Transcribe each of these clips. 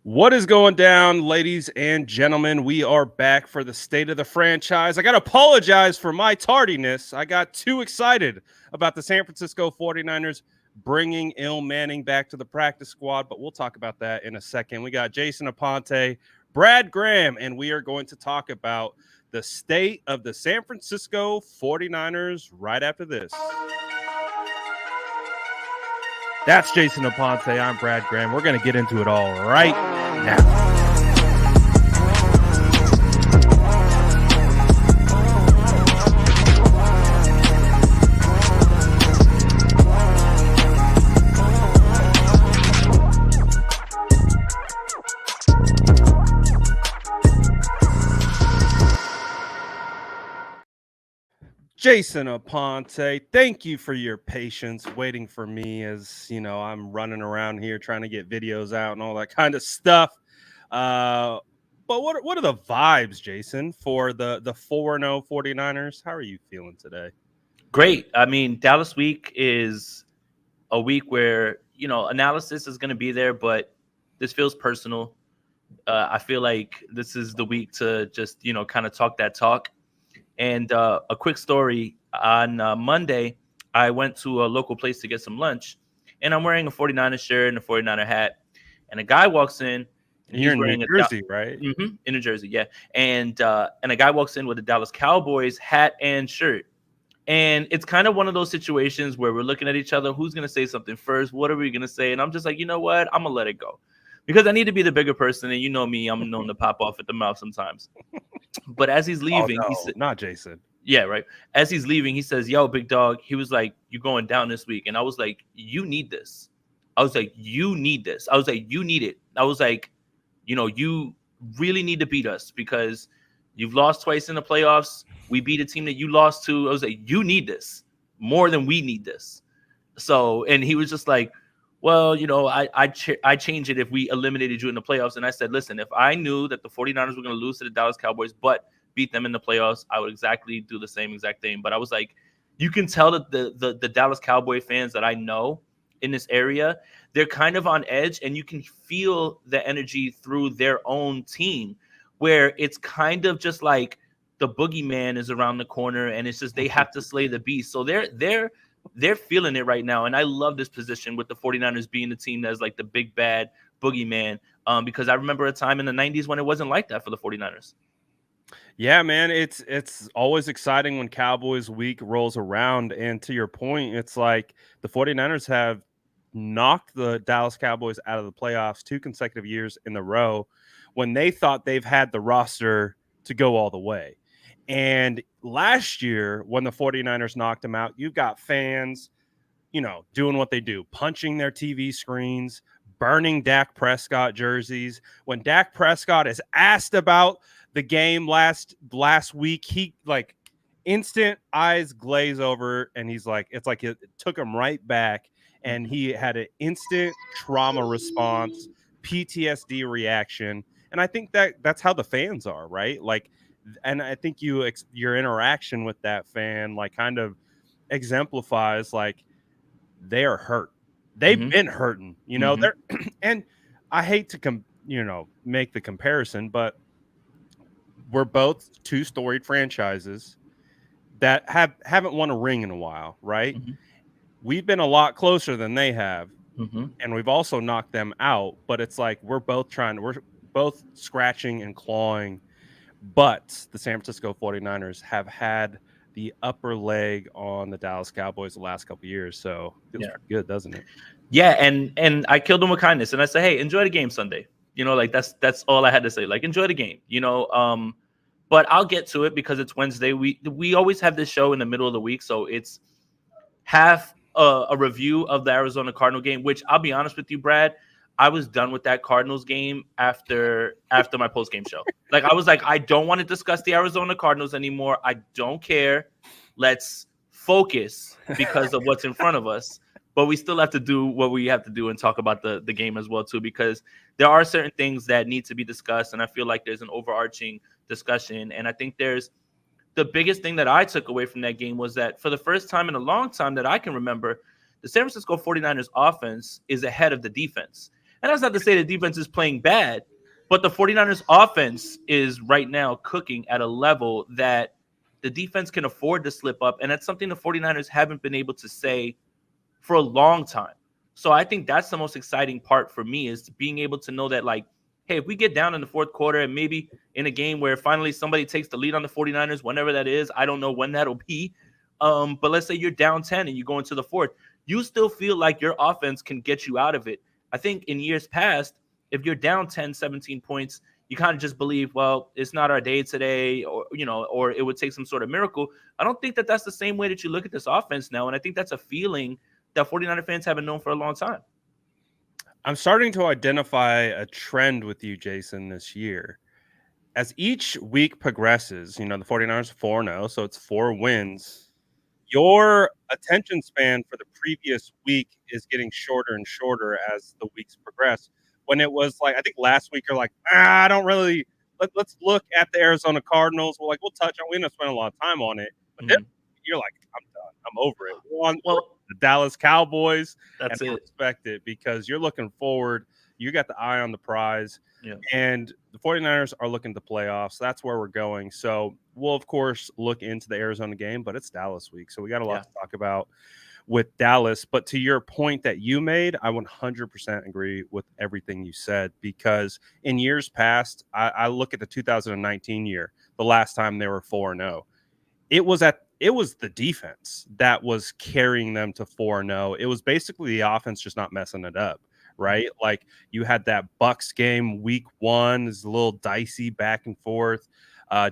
What is going down, ladies and gentlemen? We are back for the state of the franchise. I got to apologize for my tardiness. I got too excited about the San Francisco 49ers bringing Il Manning back to the practice squad, but we'll talk about that in a second. We got Jason Aponte, Brad Graham, and we are going to talk about the state of the San Francisco 49ers right after this. That's Jason Aponte. I'm Brad Graham. We're going to get into it all right now. Jason Aponte, thank you for your patience waiting for me as, I'm running around here trying to get videos out and all that kind of stuff. But what are the vibes, Jason, for the 4-0 49ers? How are you feeling today? Great. I mean, Dallas week is a week where, analysis is going to be there, but this feels personal. I feel like this is the week to just, kind of talk that talk. And a quick story, on Monday, I went to a local place to get some lunch, and I'm wearing a 49er shirt and a 49er hat. And a guy walks in. And you're in New Jersey, right? Mm-hmm, in New Jersey, yeah. And a guy walks in with a Dallas Cowboys hat and shirt. And it's kind of one of those situations where we're looking at each other. Who's going to say something first? What are we going to say? And I'm just like, you know what? I'm going to let it go. Because I need to be the bigger person. And you know me, I'm known to pop off at the mouth sometimes. But as he's leaving, no, he said, not Jason. Yeah, right. As he's leaving, he says, yo, big dog. He was like, you're going down this week. And I was like, you need this. I was like, you need this. I was like, you need it. I was like, you really need to beat us because you've lost twice in the playoffs. We beat a team that you lost to. I was like, you need this more than we need this. So, and he was just like, well, I change it if we eliminated you in the playoffs. And I said, listen, if I knew that the 49ers were going to lose to the Dallas Cowboys, but beat them in the playoffs, I would exactly do the same exact thing. But I was like, you can tell that the Dallas Cowboy fans that I know in this area, they're kind of on edge, and you can feel the energy through their own team, where it's kind of just like the boogeyman is around the corner, and it's just they have to slay the beast. So they're feeling it right now. And I love this position with the 49ers being the team that's like the big bad boogeyman, because I remember a time in the 90s when it wasn't like that for the 49ers. Yeah, man, it's always exciting when Cowboys week rolls around. And to your point, it's like the 49ers have knocked the Dallas Cowboys out of the playoffs 2 consecutive years in a row when they thought they've had the roster to go all the way. And last year, when the 49ers knocked them out, you've got fans, doing what they do, punching their TV screens, burning Dak Prescott jerseys. When Dak Prescott is asked about the game last week, he like instant eyes glaze over, and he's like, it's like it took him right back, and he had an instant trauma response, PTSD reaction. And I think that's how the fans are, right? Like, and I think your interaction with that fan like kind of exemplifies like they are hurt. They've been hurting, they're and I hate to make the comparison, but we're both 2 storied franchises that haven't won a ring in a while, right? We've been a lot closer than they have, and we've also knocked them out. But it's like we're both scratching and clawing. But the San Francisco 49ers have had the upper leg on the Dallas Cowboys the last couple of years, so it feels pretty good, doesn't it? Yeah, and I killed them with kindness, and I said, hey, enjoy the game Sunday. Like that's all I had to say. Like, enjoy the game. But I'll get to it because it's Wednesday. We always have this show in the middle of the week, so it's half a review of the Arizona Cardinal game. Which I'll be honest with you, Brad, I was done with that Cardinals game after my post game show. Like, I was like, I don't want to discuss the Arizona Cardinals anymore. I don't care. Let's focus because of what's in front of us. But we still have to do what we have to do and talk about the game as well, too, because there are certain things that need to be discussed. And I feel like there's an overarching discussion. And I think there's the biggest thing that I took away from that game was that for the first time in a long time that I can remember, the San Francisco 49ers offense is ahead of the defense. And that's not to say the defense is playing bad, but the 49ers offense is right now cooking at a level that the defense can afford to slip up. And that's something the 49ers haven't been able to say for a long time. So I think that's the most exciting part for me, is being able to know that, like, hey, if we get down in the fourth quarter and maybe in a game where finally somebody takes the lead on the 49ers, whenever that is, I don't know when that'll be. But let's say you're down 10 and you go into the fourth, you still feel like your offense can get you out of it. I think in years past, if you're down 10, 17 points, you kind of just believe, well, it's not our day today, or, or it would take some sort of miracle. I don't think that that's the same way that you look at this offense now. And I think that's a feeling that 49er fans haven't known for a long time. I'm starting to identify a trend with you, Jason, this year. As each week progresses, the 49ers 4-0, so it's 4 wins. Your attention span for the previous week is getting shorter and shorter as the weeks progress. When it was like, I think last week, you're like, I don't really, let's look at the Arizona Cardinals. We'll touch on, we're going to spend a lot of time on it. But then you're like, I'm done. I'm over it. We're the Dallas Cowboys. That's it. I respect it, because you're looking forward. You got the eye on the prize. Yeah. And the 49ers are looking to playoffs. That's where we're going. So we'll, of course, look into the Arizona game, but it's Dallas week. So we got a lot to talk about with Dallas. But to your point that you made, I 100% agree with everything you said, because in years past, I look at the 2019 year, the last time they were 4-0. It was the defense that was carrying them to 4-0. It was basically the offense just not messing it up, right? Like, you had that Bucks game week 1, is a little dicey back and forth.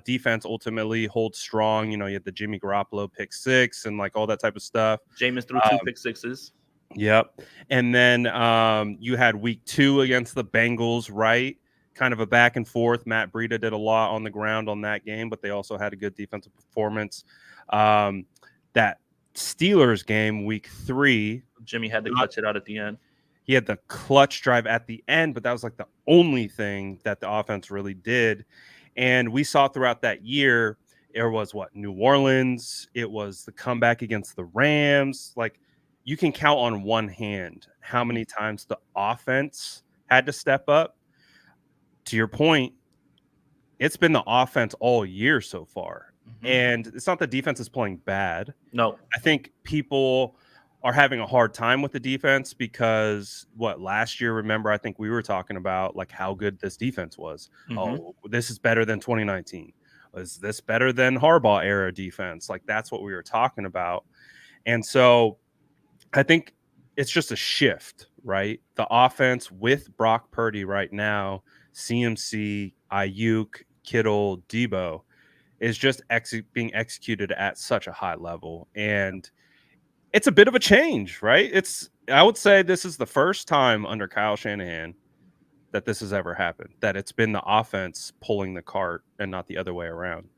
Defense ultimately holds strong. You had the Jimmy Garoppolo pick 6 and like all that type of stuff. Jameis threw 2 pick 6s. Yep. And then you had week 2 against the Bengals, right? Kind of a back and forth. Matt Breida did a lot on the ground on that game, but they also had a good defensive performance. That Steelers game, week 3, Jimmy had to clutch it out at the end. He had the clutch drive at the end, but that was like the only thing that the offense really did. And we saw throughout that year, it was New Orleans. It was the comeback against the Rams. Like, you can count on one hand how many times the offense had to step up. To your point, it's been the offense all year so far. And it's not the defense is playing bad. No. I think people are having a hard time with the defense because last year, remember, I think we were talking about like how good this defense was. Oh, this is better than 2019. Is this better than Harbaugh era defense? Like, that's what we were talking about. And so I think it's just a shift, right? The offense with Brock Purdy right now, CMC, Ayuk, Kittle, Debo, is just being executed at such a high level. And it's a bit of a change, right? I would say this is the first time under Kyle Shanahan that this has ever happened, that it's been the offense pulling the cart and not the other way around.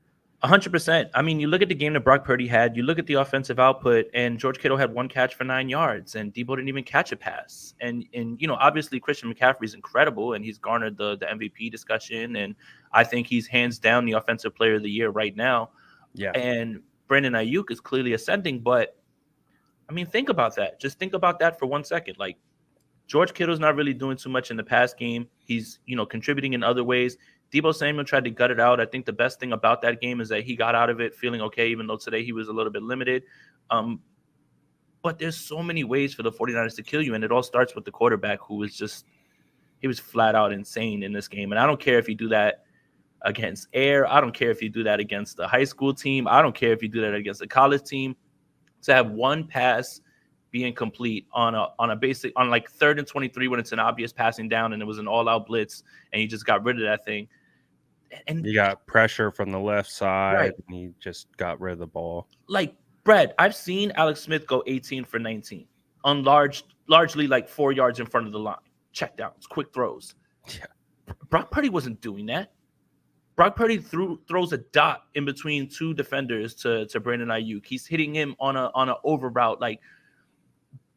100%. I mean, you look at the game that Brock Purdy had, you look at the offensive output, and George Kittle had 1 catch for 9 yards, and Debo didn't even catch a pass. And obviously Christian McCaffrey is incredible, and he's garnered the MVP discussion, and I think he's hands down the offensive player of the year right now. Yeah. And Brandon Ayuk is clearly ascending, but I mean, think about that. Just think about that for 1 second. Like, George Kittle's not really doing too much in the pass game. He's, contributing in other ways. Debo Samuel tried to gut it out. I think the best thing about that game is that he got out of it feeling okay, even though today he was a little bit limited. But there's so many ways for the 49ers to kill you, and it all starts with the quarterback, who was he was flat out insane in this game. And I don't care if you do that against Air. I don't care if you do that against the high school team. I don't care if you do that against a college team. To have one pass be incomplete on like 3rd and 23 when it's an obvious passing down and it was an all-out blitz and you just got rid of that thing. And you got pressure from the left side, right, and he just got rid of the ball. Like, Brad, I've seen Alex Smith go 18 for 19 on largely like 4 yards in front of the line. Check downs, quick throws. Yeah. Brock Purdy wasn't doing that. Brock Purdy throws a dot in between 2 defenders to Brandon Ayuk. He's hitting him on a over route. Like,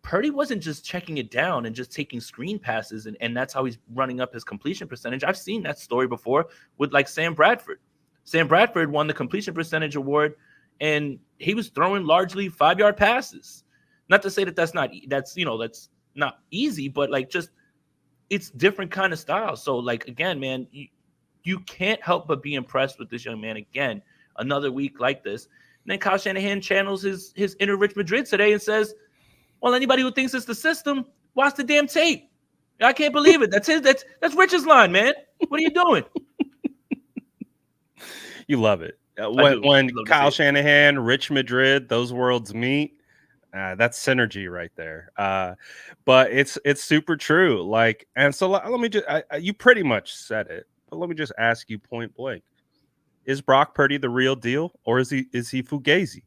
Purdy wasn't just checking it down and just taking screen passes, and that's how he's running up his completion percentage. I've seen that story before with like Sam Bradford. Sam Bradford won the completion percentage award, and he was throwing largely 5-yard passes. Not to say that's not easy, but like, just it's different kind of style. So like again, man, you can't help but be impressed with this young man again. Another week like this. And then Kyle Shanahan channels his inner Rich Madrid today and says, well, anybody who thinks it's the system, watch the damn tape. I can't believe it. That's Rich's line, man. What are you doing? You love it. I do. When I love to see Kyle it. Shanahan, Rich Madrid, those worlds meet, that's synergy right there. But it's super true. Like, and so let me just, you pretty much said it, but let me just ask you point blank: is Brock Purdy the real deal, or is he Fugazi?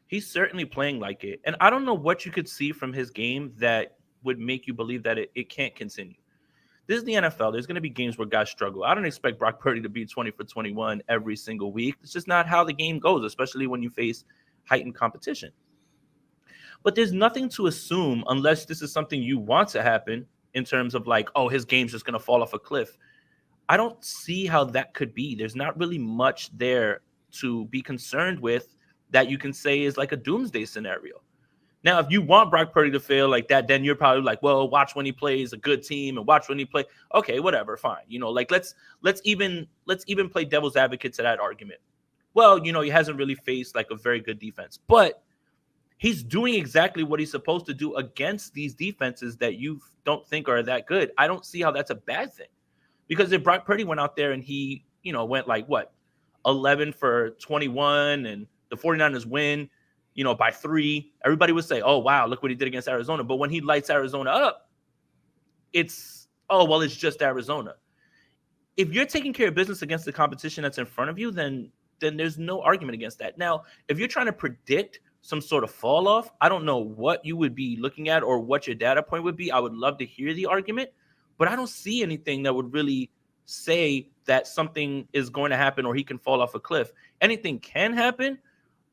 He's certainly playing like it. And I don't know what you could see from his game that would make you believe that it can't continue. This is the NFL. There's going to be games where guys struggle. I don't expect Brock Purdy to be 20 for 21 every single week. It's just not how the game goes, especially when you face heightened competition. But there's nothing to assume unless this is something you want to happen in terms of like, oh, his game's just going to fall off a cliff. I don't see how that could be. There's not really much there to be concerned with that you can say is like a doomsday scenario. Now, if you want Brock Purdy to fail like that, then you're probably like, well, watch when he plays a good team and watch when he play. Okay, whatever, fine. Like let's even play devil's advocate to that argument. Well, he hasn't really faced like a very good defense, but he's doing exactly what he's supposed to do against these defenses that you don't think are that good. I don't see how that's a bad thing. Because if Brock Purdy went out there and he, went like what, 11 for 21 and the 49ers win, by 3, everybody would say, oh, wow, look what he did against Arizona. But when he lights Arizona up, it's, oh, well, it's just Arizona. If you're taking care of business against the competition that's in front of you, then there's no argument against that. Now, if you're trying to predict some sort of fall off, I don't know what you would be looking at or what your data point would be. I would love to hear the argument, but I don't see anything that would really say that something is going to happen or he can fall off a cliff. Anything can happen,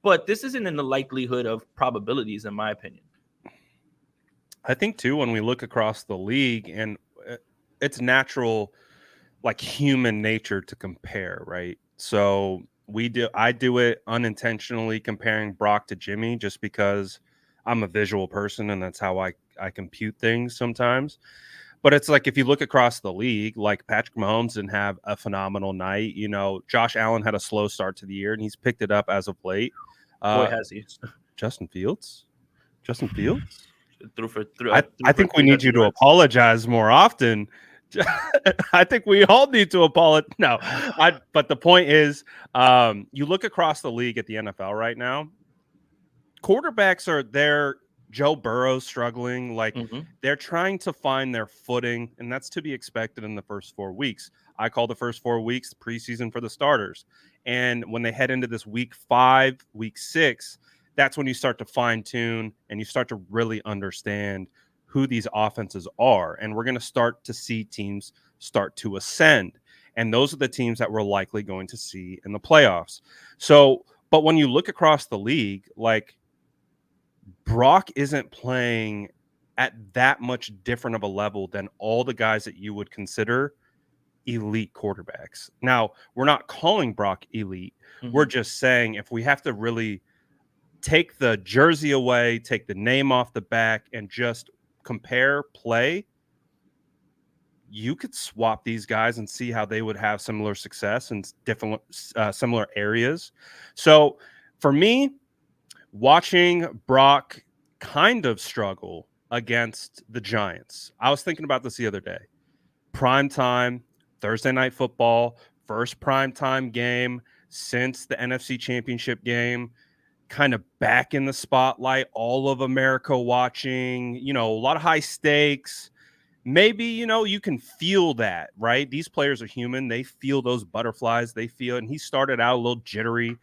but this isn't in the likelihood of probabilities, in my opinion. I think too, when we look across the league, and it's natural, like human nature to compare, right? So I do it unintentionally comparing Brock to Jimmy just because I'm a visual person and that's how I compute things sometimes. But it's like if you look across the league, like Patrick Mahomes didn't have a phenomenal night. Josh Allen had a slow start to the year and he's picked it up as of late. Boy, has he. Justin Fields? Justin Fields? Threw I for think we need you to apologize more often. I think we all need to apologize. No, but the point is, you look across the league at the NFL right now, quarterbacks are there. Joe Burrow's struggling. Like they're trying to find their footing, and that's to be expected in the first 4 weeks. I call the first 4 weeks preseason for the starters. And when they head into this week 5, week 6, that's when you start to fine tune and you start to really understand who these offenses are. And we're going to start to see teams start to ascend. And those are the teams that we're likely going to see in the playoffs. So, but when you look across the league, like Brock isn't playing at that much different of a level than all the guys that you would consider elite quarterbacks. Now, we're not calling Brock elite. We're just saying if we have to really take the jersey away, take the name off the back, and just compare play, you could swap these guys and see how they would have similar success in different similar areas. So for me, watching Brock kind of struggle against the Giants, I was thinking about this the other day. Prime time, Thursday night football, first prime time game since the NFC Championship game, kind of back in the spotlight, all of America watching, a lot of high stakes. Maybe, you can feel that, right? These players are human. They feel those butterflies. They feel, and he started out a little jittery,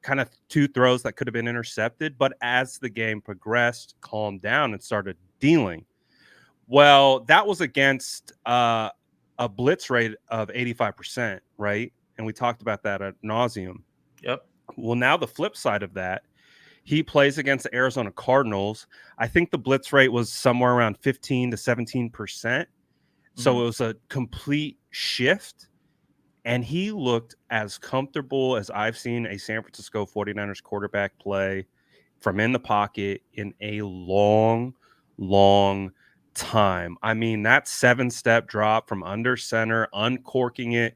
kind of 2 throws that could have been intercepted. But as the game progressed, calmed down and started dealing. Well, that was against a blitz rate of 85%, right? And we talked about that ad nauseum. Yep. Well, now the flip side of that, he plays against the Arizona Cardinals. I think the blitz rate was somewhere around 15 to 17%. So it was a complete shift. And he looked as comfortable as I've seen a San Francisco 49ers quarterback play from in the pocket in a long, long time. I mean, that 7-step drop from under center, uncorking it,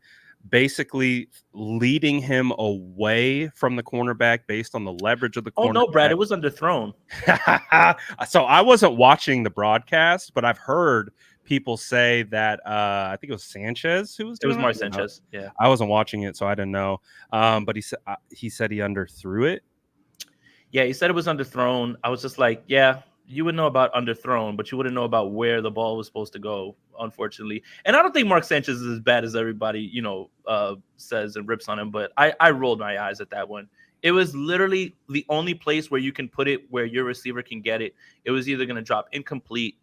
basically leading him away from the cornerback based on the leverage of the Oh no, Brad, cornerback. it was underthrown. So I wasn't watching the broadcast, but I've heard people say that I think it was Sanchez who was It was doing it. Mark Sanchez. Yeah. I wasn't watching it, so I didn't know. But he said he underthrew it. Yeah, he said it was underthrown. I was just like, yeah, you would know about underthrown, but you wouldn't know about where the ball was supposed to go, unfortunately. And I don't think Mark Sanchez is as bad as everybody, says and rips on him, but I rolled my eyes at that one. It was literally the only place where you can put it where your receiver can get it. It was either going to drop incomplete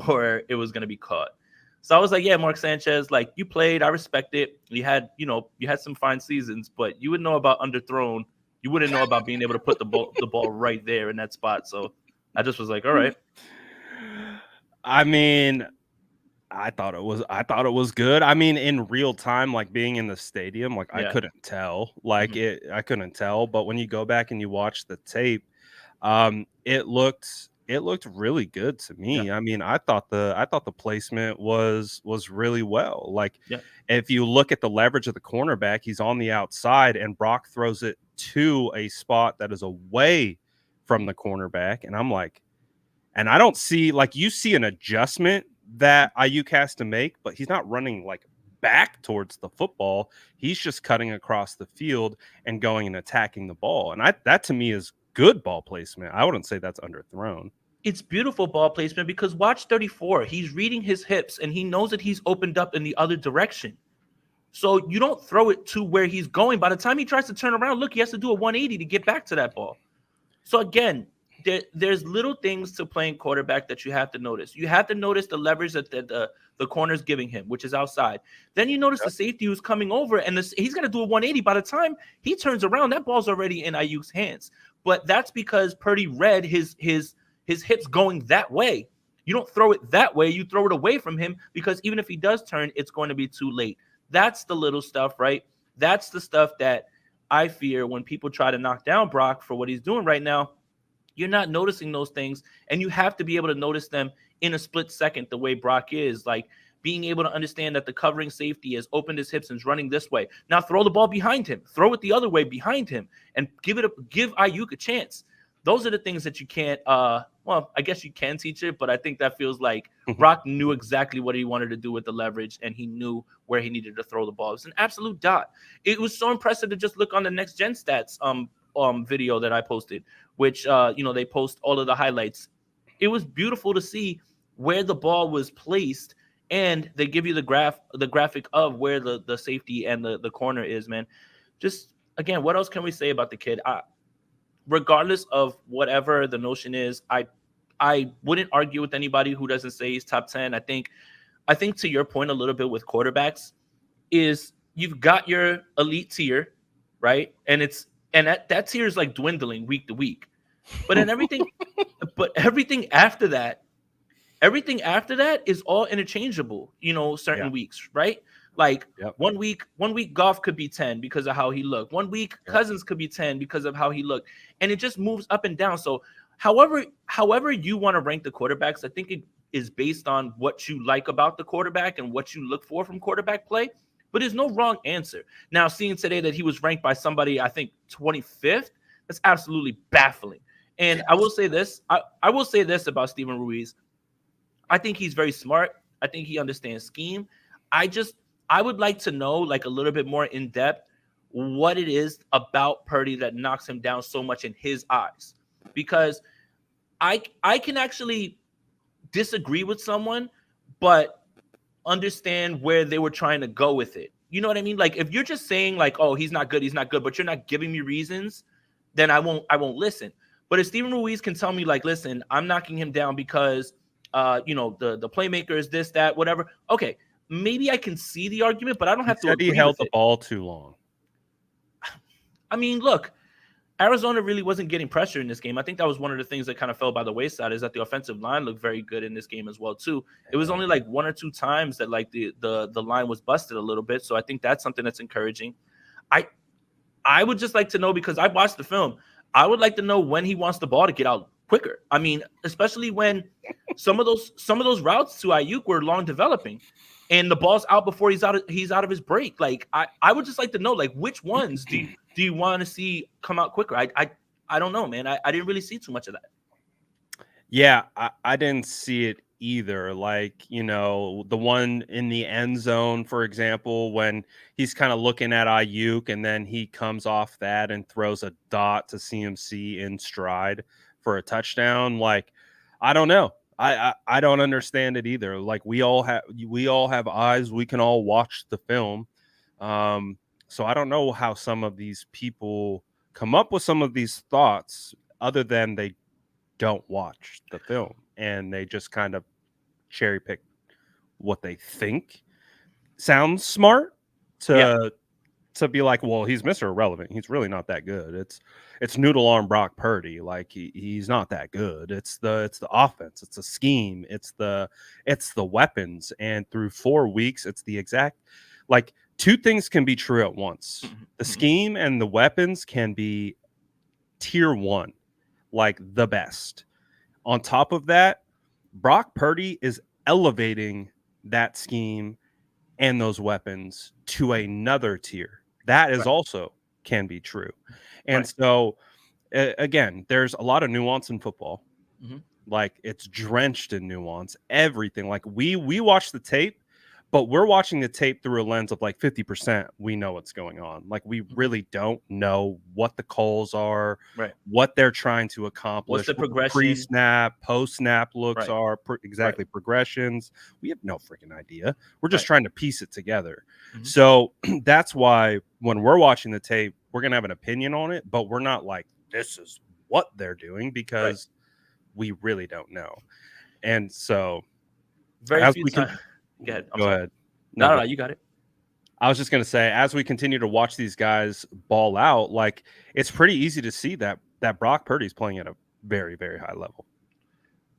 or it was going to be caught. So I was like, yeah, Mark Sanchez, like you played, I respect it. You had some fine seasons, but you would know about underthrown. You wouldn't know about being able to put the ball right there in that spot. So I just was like, all right. I mean, I thought it was good. I mean, in real time, like being in the stadium, like I Yeah. couldn't tell. Mhm. I couldn't tell. But when you go back and you watch the tape, it looked really good to Yeah. me. I mean, I thought the placement was really well. Like Yeah. if you look at the leverage of the cornerback, he's on the outside and Brock throws it to a spot that is away from the cornerback. And I'm like, and I don't see, like, you see an adjustment that Ayuk has to make, but he's not running like back towards the football. He's just cutting across the field and going and attacking the ball. And that to me is good ball placement. I wouldn't say that's underthrown. It's beautiful ball placement because watch 34. He's reading his hips and he knows that he's opened up in the other direction. So you don't throw it to where he's going. By the time he tries to turn around, look, he has to do a 180 to get back to that ball. So again, there's little things to playing quarterback that you have to notice. You have to notice the leverage that the corner's giving him, which is outside. Then you notice the safety who's coming over, and he's going to do a 180. By the time he turns around, that ball's already in Ayuk's hands. But that's because Purdy read his hips going that way. You don't throw it that way. You throw it away from him because even if he does turn, it's going to be too late. That's the little stuff, right? That's the stuff that I fear when people try to knock down Brock for what he's doing right now. You're not noticing those things, and you have to be able to notice them in a split second the way Brock is. Like being able to understand that the covering safety has opened his hips and is running this way. Now throw the ball behind him. Throw it the other way behind him and give Ayuk a chance. Those are the things that you can't well, I guess you can teach it, but I think that feels like Brock knew exactly what he wanted to do with the leverage, and he knew where he needed to throw the ball. It's an absolute dot. It was so impressive to just look on the next gen stats video that I posted, which they post all of the highlights. It was beautiful to see where the ball was placed, and they give you the graphic of where the safety and the corner is, man. Just again, what else can we say about the kid? Regardless of whatever the notion is, I wouldn't argue with anybody who doesn't say he's top 10. I think to your point a little bit with quarterbacks is you've got your elite tier, right? And that tier is like dwindling week to week. But then everything after that is all interchangeable, certain Yeah. weeks, right? Like Yep. one week Goff could be 10 because of how he looked. One week Cousins could be 10 because of how he looked. And it just moves up and down. So however you want to rank the quarterbacks, I think it is based on what you like about the quarterback and what you look for from quarterback play. But there's no wrong answer. Now, seeing today that he was ranked by somebody, I think 25th, that's absolutely baffling. And I will say this. I will say this about Steven Ruiz. I think he's very smart. I think he understands scheme. I would like to know, like, a little bit more in depth what it is about Purdy that knocks him down so much in his eyes. Because I can actually disagree with someone, but understand where they were trying to go with it. You know what I mean? Like if you're just saying like, oh, he's not good, but you're not giving me reasons, then I won't listen. But if Steven Ruiz can tell me like, listen, I'm knocking him down because the playmaker is this, that, whatever. Okay, maybe I can see the argument, but I don't have to agree He held with the it. ball too long. I mean, look, Arizona really wasn't getting pressure in this game. I think that was one of the things that kind of fell by the wayside is that the offensive line looked very good in this game as well too. It was only like one or two times that like the line was busted a little bit. So I think that's something that's encouraging. I would just like to know, because I watched the film, I would like to know when he wants the ball to get out quicker. I mean, especially when some of those routes to Ayuk were long developing, and the ball's out before he's out of his break. Like I would just like to know, like, which ones do you want to see come out quicker? I don't know, man. I didn't really see too much of that. Yeah, I didn't see it either. Like, the one in the end zone, for example, when he's kind of looking at Ayuk and then he comes off that and throws a dot to CMC in stride for a touchdown. Like, I don't know. I don't understand it either. Like, we all have eyes. We can all watch the film. So I don't know how some of these people come up with some of these thoughts other than they don't watch the film and they just kind of cherry pick what they think sounds smart Yeah, to be like, well, he's Mr. Irrelevant. He's really not that good. It's noodle arm Brock Purdy. Like he's not that good. It's the offense. It's the scheme. It's the weapons. And through 4 weeks, it's the exact like two things can be true at once. The scheme and the weapons can be tier one, like the best. On top of that, Brock Purdy is elevating that scheme and those weapons to another tier. That is right, also can be true. And right. so again, there's a lot of nuance in football. Hmm. Like it's drenched in nuance, everything. Like we watch the tape, but we're watching the tape through a lens of like 50% we know what's going on. Like we really don't know what the calls are, Right. what they're trying to What's accomplish, the what the progression? pre-snap, post-snap looks Right. are, Right. exactly progressions. We have no freaking idea. We're just Right. trying to piece it together. Hmm. So that's why when we're watching the tape, we're going to have an opinion on it, but we're not like, this is what they're doing Right. because we really don't know. And so Very as few we can times. Go ahead. I'm go sorry. ahead. No, No, no, go. no. You got it. I was just gonna say, as we continue to watch these guys ball out, like it's pretty easy to see that Brock Purdy's playing at a very, very high level.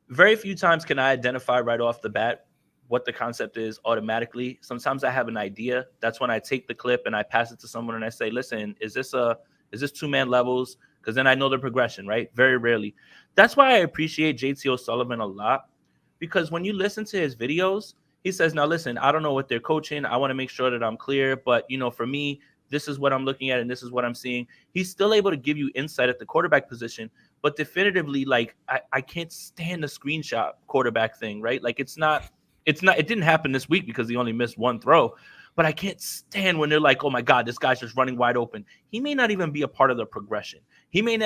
Very few times can I identify right off the bat what the concept is automatically. Sometimes I have an idea. That's when I take the clip and I pass it to someone and I say, "Listen, is this two-man levels?" Because then I know the progression, right? Very rarely. That's why I appreciate JT O'Sullivan a lot, because when you listen to his videos, he says, "Now listen, I don't know what they're coaching. I want to make sure that I'm clear, but for me, this is what I'm looking at and this is what I'm seeing." He's still able to give you insight at the quarterback position, but definitively, like I can't stand the screenshot quarterback thing, right? Like it didn't happen this week because he only missed one throw, but I can't stand when they're like, oh my God, this guy's just running wide open. He may not even be a part of the progression. He may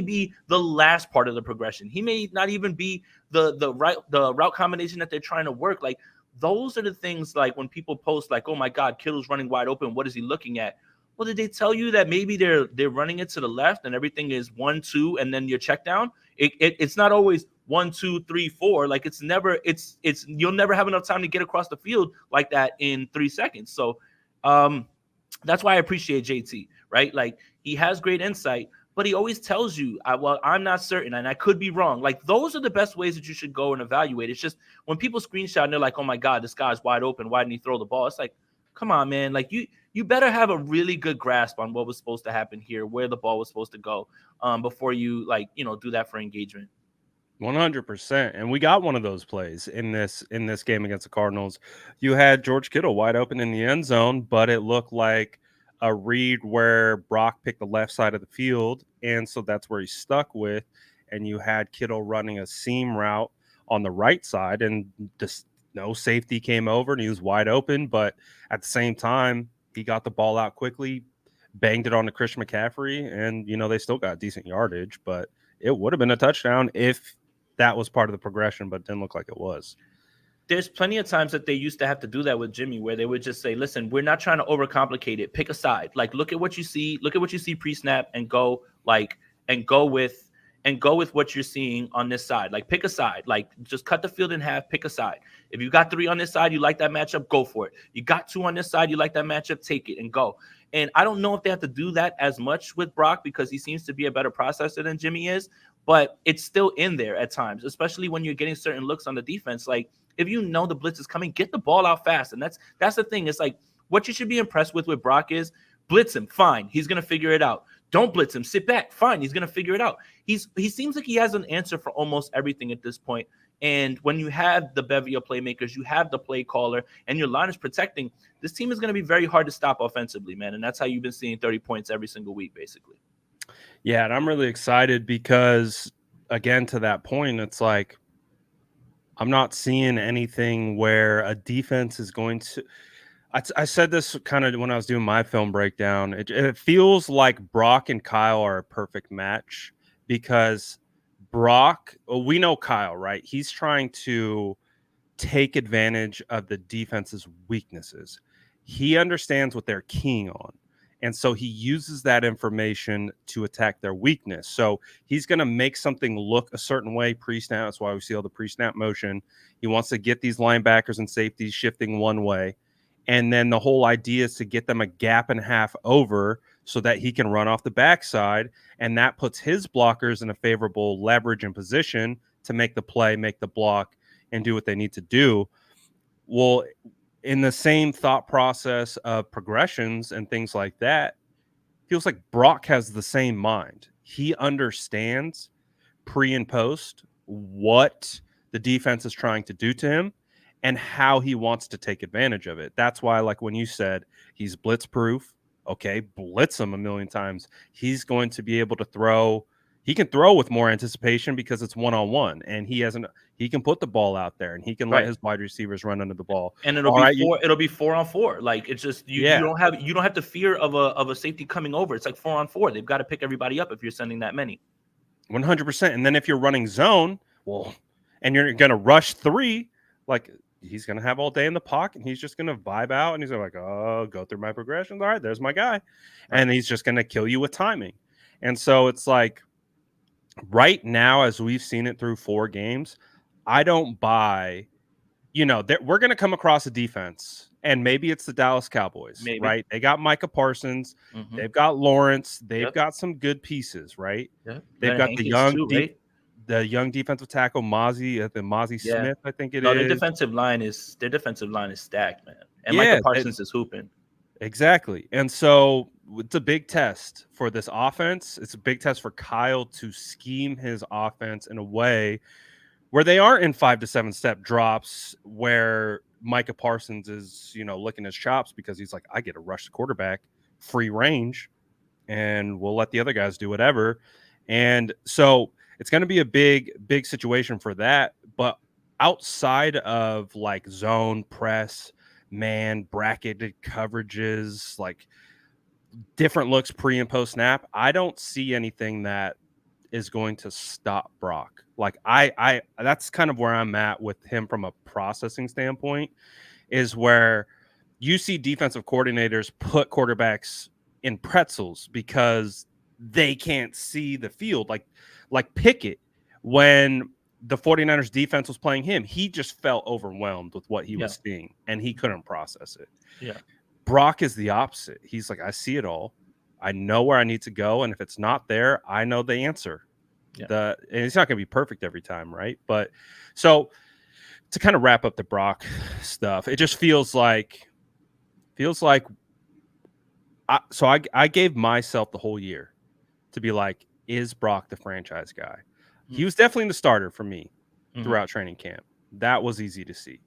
be the last part of the progression. He may not even be the route combination that they're trying to work. Like those are the things, like when people post like, oh my God, Kittle's running wide open. What is he looking at? Well, did they tell you that maybe they're running it to the left and everything is 1, 2, and then your check down? It's not always 1, 2, 3, 4. Like it's you'll never have enough time to get across the field like that in 3 seconds. So that's why I appreciate JT, right? Like he has great insight, but he always tells you, well, I'm not certain and I could be wrong. Like those are the best ways that you should go and evaluate. It's just when people screenshot and they're like, oh my God, this guy's wide open. Why didn't he throw the ball? It's like, come on, man. Like you better have a really good grasp on what was supposed to happen here, where the ball was supposed to go, before you do that for engagement. 100%. And we got one of those plays in this game against the Cardinals. You had George Kittle wide open in the end zone, but it looked like a read where Brock picked the left side of the field, and so that's where he stuck with. And you had Kittle running a seam route on the right side, and just no safety came over, and he was wide open. But at the same time, he got the ball out quickly, banged it on to Christian McCaffrey, and they still got decent yardage, but it would have been a touchdown if that was part of the progression, but didn't look like it was. There's plenty of times that they used to have to do that with Jimmy, where they would just say, listen, we're not trying to overcomplicate it. Pick a side. Like, look at what you see pre-snap and go with what you're seeing on this side. Like, pick a side. Like, just cut the field in half, pick a side. If you got 3 on this side, you like that matchup, go for it. You got 2 on this side, you like that matchup, take it and go. And I don't know if they have to do that as much with Brock because he seems to be a better processor than Jimmy is, but it's still in there at times, especially when you're getting certain looks on the defense. Like, if you know the blitz is coming, get the ball out fast. And that's the thing. It's like what you should be impressed with Brock is blitz him. Fine. He's going to figure it out. Don't blitz him. Sit back. Fine. He's gonna figure it out. He seems like he has an answer for almost everything at this point. And when you have the bevy of playmakers, you have the play caller, and your line is protecting, this team is going to be very hard to stop offensively, man. And that's how you've been seeing 30 points every single week, basically. Yeah, and I'm really excited because, again, to that point, it's like I'm not seeing anything where a defense is going to. I said this kind of when I was doing my film breakdown. It feels like Brock and Kyle are a perfect match because Brock, well, we know Kyle, right? He's trying to take advantage of the defense's weaknesses. He understands what they're keying on. And so he uses that information to attack their weakness. So he's going to make something look a certain way pre-snap. That's why we see all the pre-snap motion. He wants to get these linebackers and safeties shifting one way. And then the whole idea is to get them a gap and a half over so that he can run off the backside. And that puts his blockers in a favorable leverage and position to make the play, make the block, and do what they need to do. Well, in the same thought process of progressions and things like that, feels like Brock has the same mind. He understands pre and post what the defense is trying to do to him and how he wants to take advantage of it. That's why, like when you said, he's blitz proof. Okay, blitz him a million times. He's going to be able to throw. He can throw with more anticipation because it's one-on-one, and he can put the ball out there, and he can let his wide receivers run under the ball. And it'll be 4-on-4. Like it's just you don't have the fear of a safety coming over. It's like 4-on-4. They've got to pick everybody up if you're sending that many. 100%. And then if you're running zone, well, and you're going to rush 3, like he's going to have all day in the pocket, and he's just going to vibe out, and he's like, oh, go through my progressions. All right, there's my guy. Right. And he's just going to kill you with timing. And so it's like right now, as we've seen it through 4 games, I don't buy, that we're going to come across a defense, and maybe it's the Dallas Cowboys, right? They got Micah Parsons. Mm-hmm. They've got Lawrence. They've got some good pieces, right? Yep. They've got the young defensive tackle, Mozzie Smith, I think it is. Their defensive line is stacked, man. And Micah Parsons is hooping. Exactly. And so it's a big test for this offense. It's a big test for Kyle to scheme his offense in a way where they aren't in 5 to 7 step drops where Micah Parsons is, licking his chops because he's like, I get to rush the quarterback, free range, and we'll let the other guys do whatever. And so it's going to be a big, big situation for that. But outside of like zone, press, man, bracketed coverages, like different looks pre and post snap, I don't see anything that is going to stop Brock. Like I that's kind of where I'm at with him from a processing standpoint, is where you see defensive coordinators put quarterbacks in pretzels because they can't see the field. Like Pickett, when the 49ers defense was playing him, he just felt overwhelmed with what he was seeing, and he couldn't process it. Yeah. Brock is the opposite. He's like, I see it all. I know where I need to go, and if it's not there, I know the answer. And it's not going to be perfect every time, right? But so to kind of wrap up the Brock stuff, it just feels like I gave myself the whole year to be like, is Brock the franchise guy? Mm-hmm. He was definitely the starter for me throughout training camp. That was easy to see.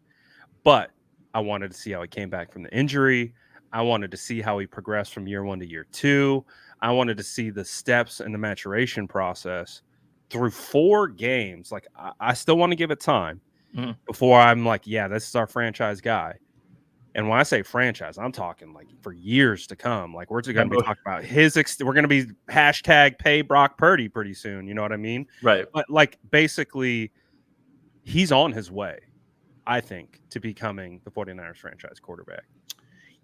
But I wanted to see how he came back from the injury. I wanted to see how he progressed from year 1 to year 2. I wanted to see the steps and the maturation process through 4 games. Like, I still want to give it time before I'm like, yeah, this is our franchise guy. And when I say franchise, I'm talking like for years to come. Like, we're going to be talking about we're going to be hashtag pay Brock Purdy pretty soon. You know what I mean? Right. But like, basically, he's on his way, I think, to becoming the 49ers franchise quarterback.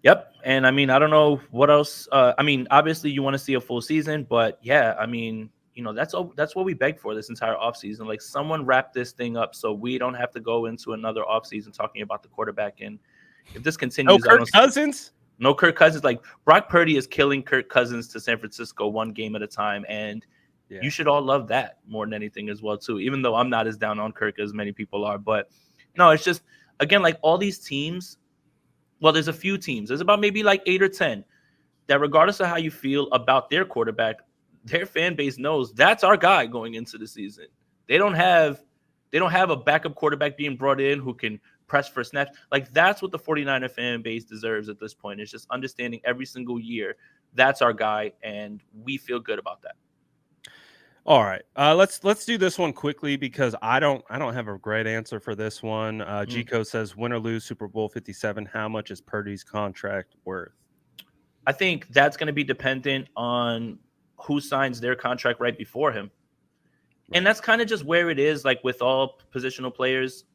Yep. And I mean, I don't know what else. I mean, obviously you want to see a full season, but yeah, I mean, that's what we begged for this entire offseason. Like, someone wrap this thing up so we don't have to go into another offseason talking about the quarterback. And if this continues, no Kirk Cousins. Like, Brock Purdy is killing Kirk Cousins to San Francisco 1 game at a time. And you should all love that more than anything as well, too, even though I'm not as down on Kirk as many people are. But no, it's just, again, like all these teams. Well, there's a few teams. There's about maybe like 8 or 10 that, regardless of how you feel about their quarterback, their fan base knows that's our guy going into the season. They don't have a backup quarterback being brought in who can press for snaps. Like, that's what the 49er fan base deserves at this point. It's just understanding every single year that's our guy, and we feel good about that. All right, let's do this one quickly because I don't have a great answer for this one. G-Co says, win or lose Super Bowl 57, how much is Purdy's contract worth? I think that's going to be dependent on who signs their contract right before him. Right. And that's kind of just where it is, like with all positional players.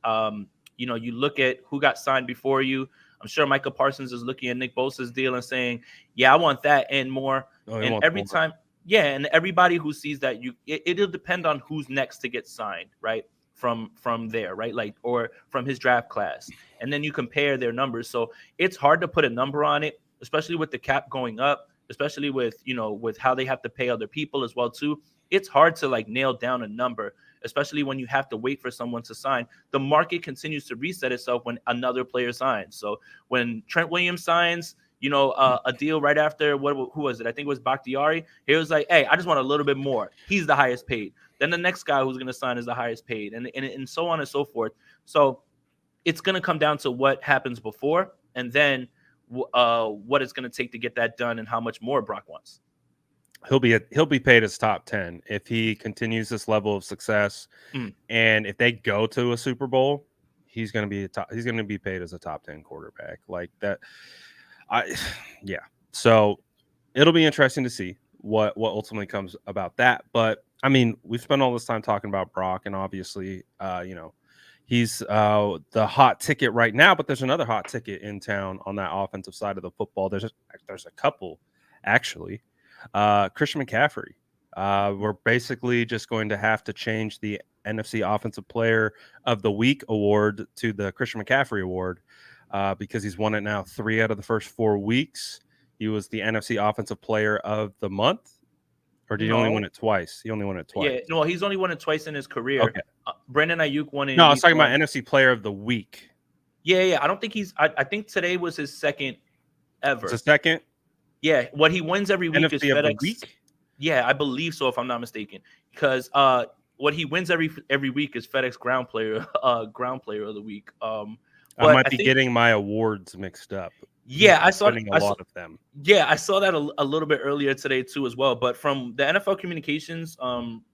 You know, you look at who got signed before you. I'm sure Micah Parsons is looking at Nick Bosa's deal and saying, yeah, I want that and more. And every time, and everybody who sees that, it'll depend on who's next to get signed, right? From there, right? Like, or from his draft class. And then you compare their numbers. So it's hard to put a number on it, especially with the cap going up, especially with, you know, with how they have to pay other people as well too. It's hard to like nail down a number, especially when you have to wait for someone to sign. The market continues to reset itself when another player signs. So when Trent Williams signs, you know, a deal right after, who was it? I think it was Bakhtiari. He was like, hey, I just want a little bit more. He's the highest paid. Then the next guy who's going to sign is the highest paid, and so on and so forth. So it's going to come down to what happens before, and then what it's going to take to get that done and how much more Brock wants. He'll be paid as top 10 if he continues this level of success. And if they go to a Super Bowl, he's going to be paid as a top 10 quarterback like that. So it'll be interesting to see what ultimately comes about that. But I mean, we've spent all this time talking about Brock, and obviously, you know, he's the hot ticket right now, but there's another hot ticket in town on that offensive side of the football. There's a couple, actually. Christian McCaffrey. We're basically just going to have to change the NFC Offensive Player of the Week award to the Christian McCaffrey award because he's won it now 3 out of the first 4 weeks. He was the NFC Offensive Player of the Month. Or did he only win it twice? He only won it twice. Yeah, no, he's only won it twice in his career. Okay. Brandon Ayuk won it. No, I was talking about NFC Player of the Week. Yeah. I don't think I think today was his second ever. It's a second? Yeah, what he wins every week NFC is FedEx. Of the week? Yeah, I believe so, if I'm not mistaken. Because what he wins every week is FedEx Ground Player of the Week. I might be getting my awards mixed up. Yeah, I saw a lot of them. Yeah, I saw that a little bit earlier today too as well. But from the NFL Communications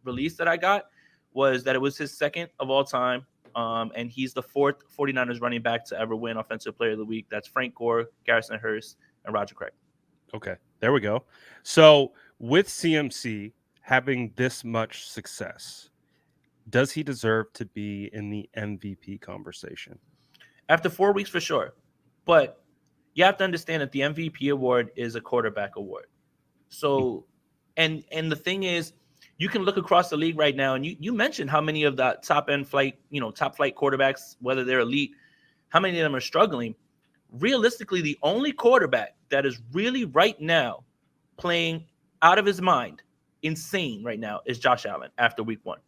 release that I got was that it was his second of all time. And he's the 4th 49ers running back to ever win Offensive Player of the Week. That's Frank Gore, Garrison Hurst, and Roger Craig. Okay, there we go. So with CMC having this much success, does he deserve to be in the MVP conversation? After 4 weeks, for sure. But you have to understand that the MVP award is a quarterback award. So, and the thing is, you can look across the league right now, and you mentioned how many of the top flight quarterbacks, whether they're elite, how many of them are struggling. Realistically, the only quarterback that is really right now playing out of his mind, insane right now, is Josh Allen after week 1.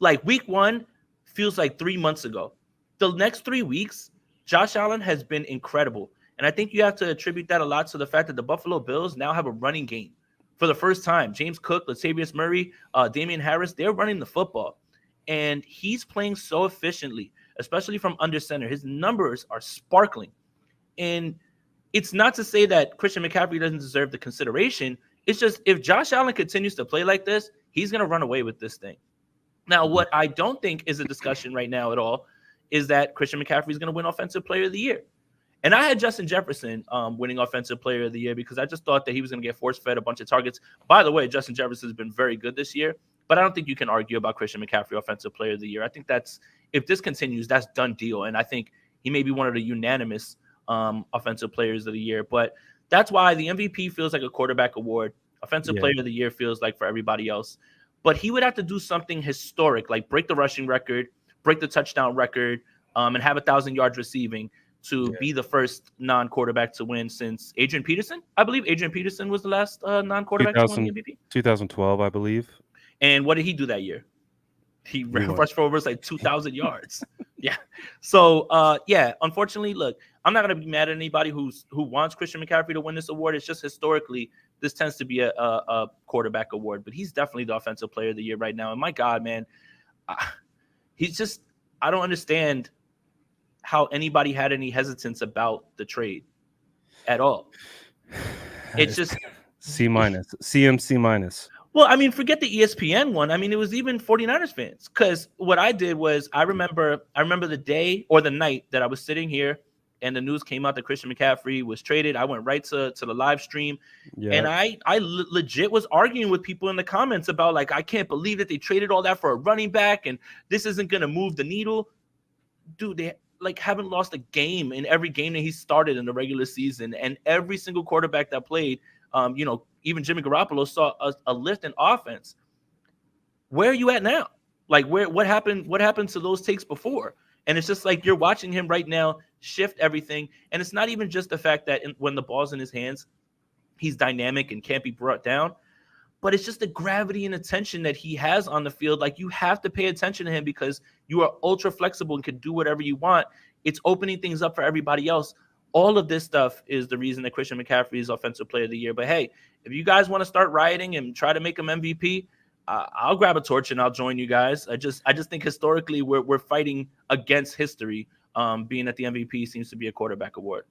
Like, week 1 feels like 3 months ago. The next 3 weeks, Josh Allen has been incredible. And I think you have to attribute that a lot to the fact that the Buffalo Bills now have a running game for the first time. James Cook, Latavius Murray, Damian Harris, they're running the football. And he's playing so efficiently, especially from under center. His numbers are sparkling. And it's not to say that Christian McCaffrey doesn't deserve the consideration. It's just, if Josh Allen continues to play like this, he's going to run away with this thing. Now, what I don't think is a discussion right now at all is that Christian McCaffrey is going to win Offensive Player of the Year. And I had Justin Jefferson winning Offensive Player of the Year because I just thought that he was going to get force-fed a bunch of targets. By the way, Justin Jefferson has been very good this year, but I don't think you can argue about Christian McCaffrey Offensive Player of the Year. I think if this continues, that's done deal. And I think he may be one of the unanimous Offensive Players of the Year. But that's why the MVP feels like a quarterback award. Offensive Player of the Year feels like for everybody else. But he would have to do something historic, like break the rushing record, break the touchdown record, and have 1,000 yards receiving to be the first non-quarterback to win since Adrian Peterson. I believe Adrian Peterson was the last non-quarterback to win the MVP. 2012, I believe. And what did he do that year? He rushed for over like 2,000 yards. Yeah. So, unfortunately, look, I'm not gonna be mad at anybody who wants Christian McCaffrey to win this award. It's just historically this tends to be a quarterback award, but he's definitely the offensive player of the year right now. And my God, man, he's just I don't understand how anybody had any hesitance about the trade at all. It's just C minus, C minus. well, I mean, forget the ESPN one. I mean, it was even 49ers fans. Because what I did was I remember the day or the night that I was sitting here and the news came out that Christian McCaffrey was traded. I went right to the live stream. And Yeah, I legit was arguing with people in the comments about like, I can't believe that they traded all that for a running back and this isn't going to move the needle. Dude, they like haven't lost a game in every game that he started in the regular season. And every single quarterback that played, even Jimmy Garoppolo saw a lift in offense. Where are you at now? Like what happened? What happened to those takes before? And it's just like you're watching him right now shift everything. And it's not even just the fact that when the ball's in his hands, he's dynamic and can't be brought down, but it's just the gravity and attention that he has on the field. Like you have to pay attention to him because you are ultra flexible and can do whatever you want. It's opening things up for everybody else. All of this stuff is the reason that Christian McCaffrey is Offensive Player of the Year. But hey, if you guys want to start rioting and try to make him MVP, I'll grab a torch and I'll join you guys. I just think historically we're fighting against history. Being that the MVP seems to be a quarterback award.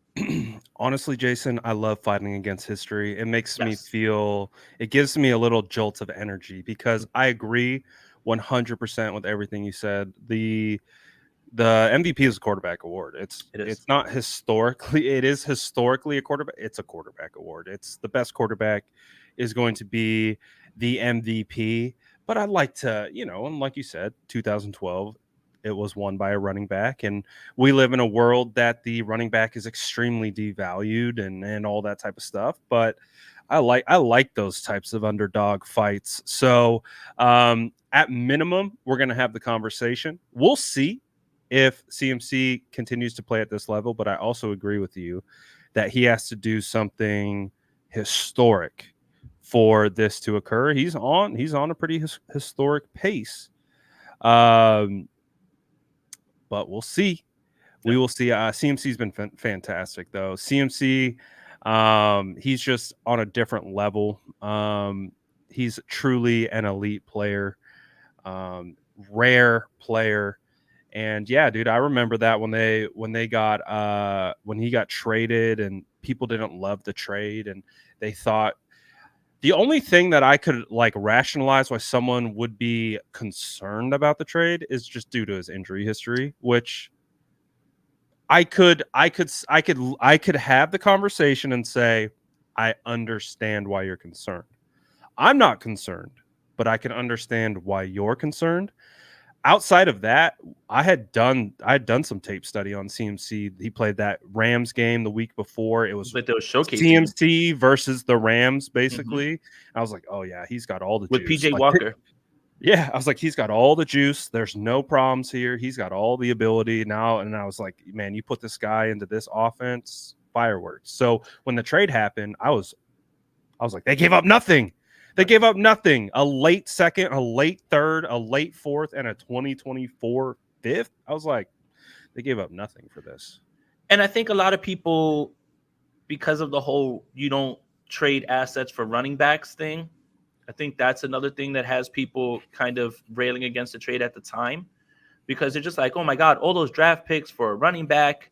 honestly, Jason, I love fighting against history. It makes me Yes, feel, it gives me a little jolt of energy because I agree 100% with everything you said. The MVP is a quarterback award. it is. It's not historically, it is historically a quarterback. It's a quarterback award. It's the best quarterback is going to be the MVP. But I'd like to, and like you said, 2012, it was won by a running back. And we live in a world that the running back is extremely devalued and all that type of stuff. But I like those types of underdog fights. So at minimum, we're gonna have the conversation. We'll see if CMC continues to play at this level, but I also agree with you that he has to do something historic for this to occur. He's on a pretty historic pace. Um, but we'll see. Yeah. We will see. CMC's been fantastic though. CMC, he's just on a different level. He's truly an elite player, rare player. And yeah, dude, I remember that when he got traded and people didn't love the trade and they thought the only thing that I could like rationalize why someone would be concerned about the trade is just due to his injury history, which I could have the conversation and say, I understand why you're concerned. I'm not concerned, but I can understand why you're concerned. Outside of that, I had done some tape study on CMC. He played that Rams game the week before. It was But they were showcasing him. CMC versus the Rams, Mhm. basically. I was like, oh yeah, he's got all the With juice. PJ Like, Walker. yeah, I was like, he's got all the juice. There's no problems here. He's got all the ability now. And I was like, man, you put this guy into this offense, fireworks. So when the trade happened, I was like, they gave up nothing. They gave up nothing. A late second, a late third, a late fourth, and a 2024 fifth. I was like, they gave up nothing for this. And I think a lot of people, because of the whole you don't trade assets for running backs thing, I think that's another thing that has people kind of railing against the trade at the time because they're just like, oh my God, all those draft picks for a running back,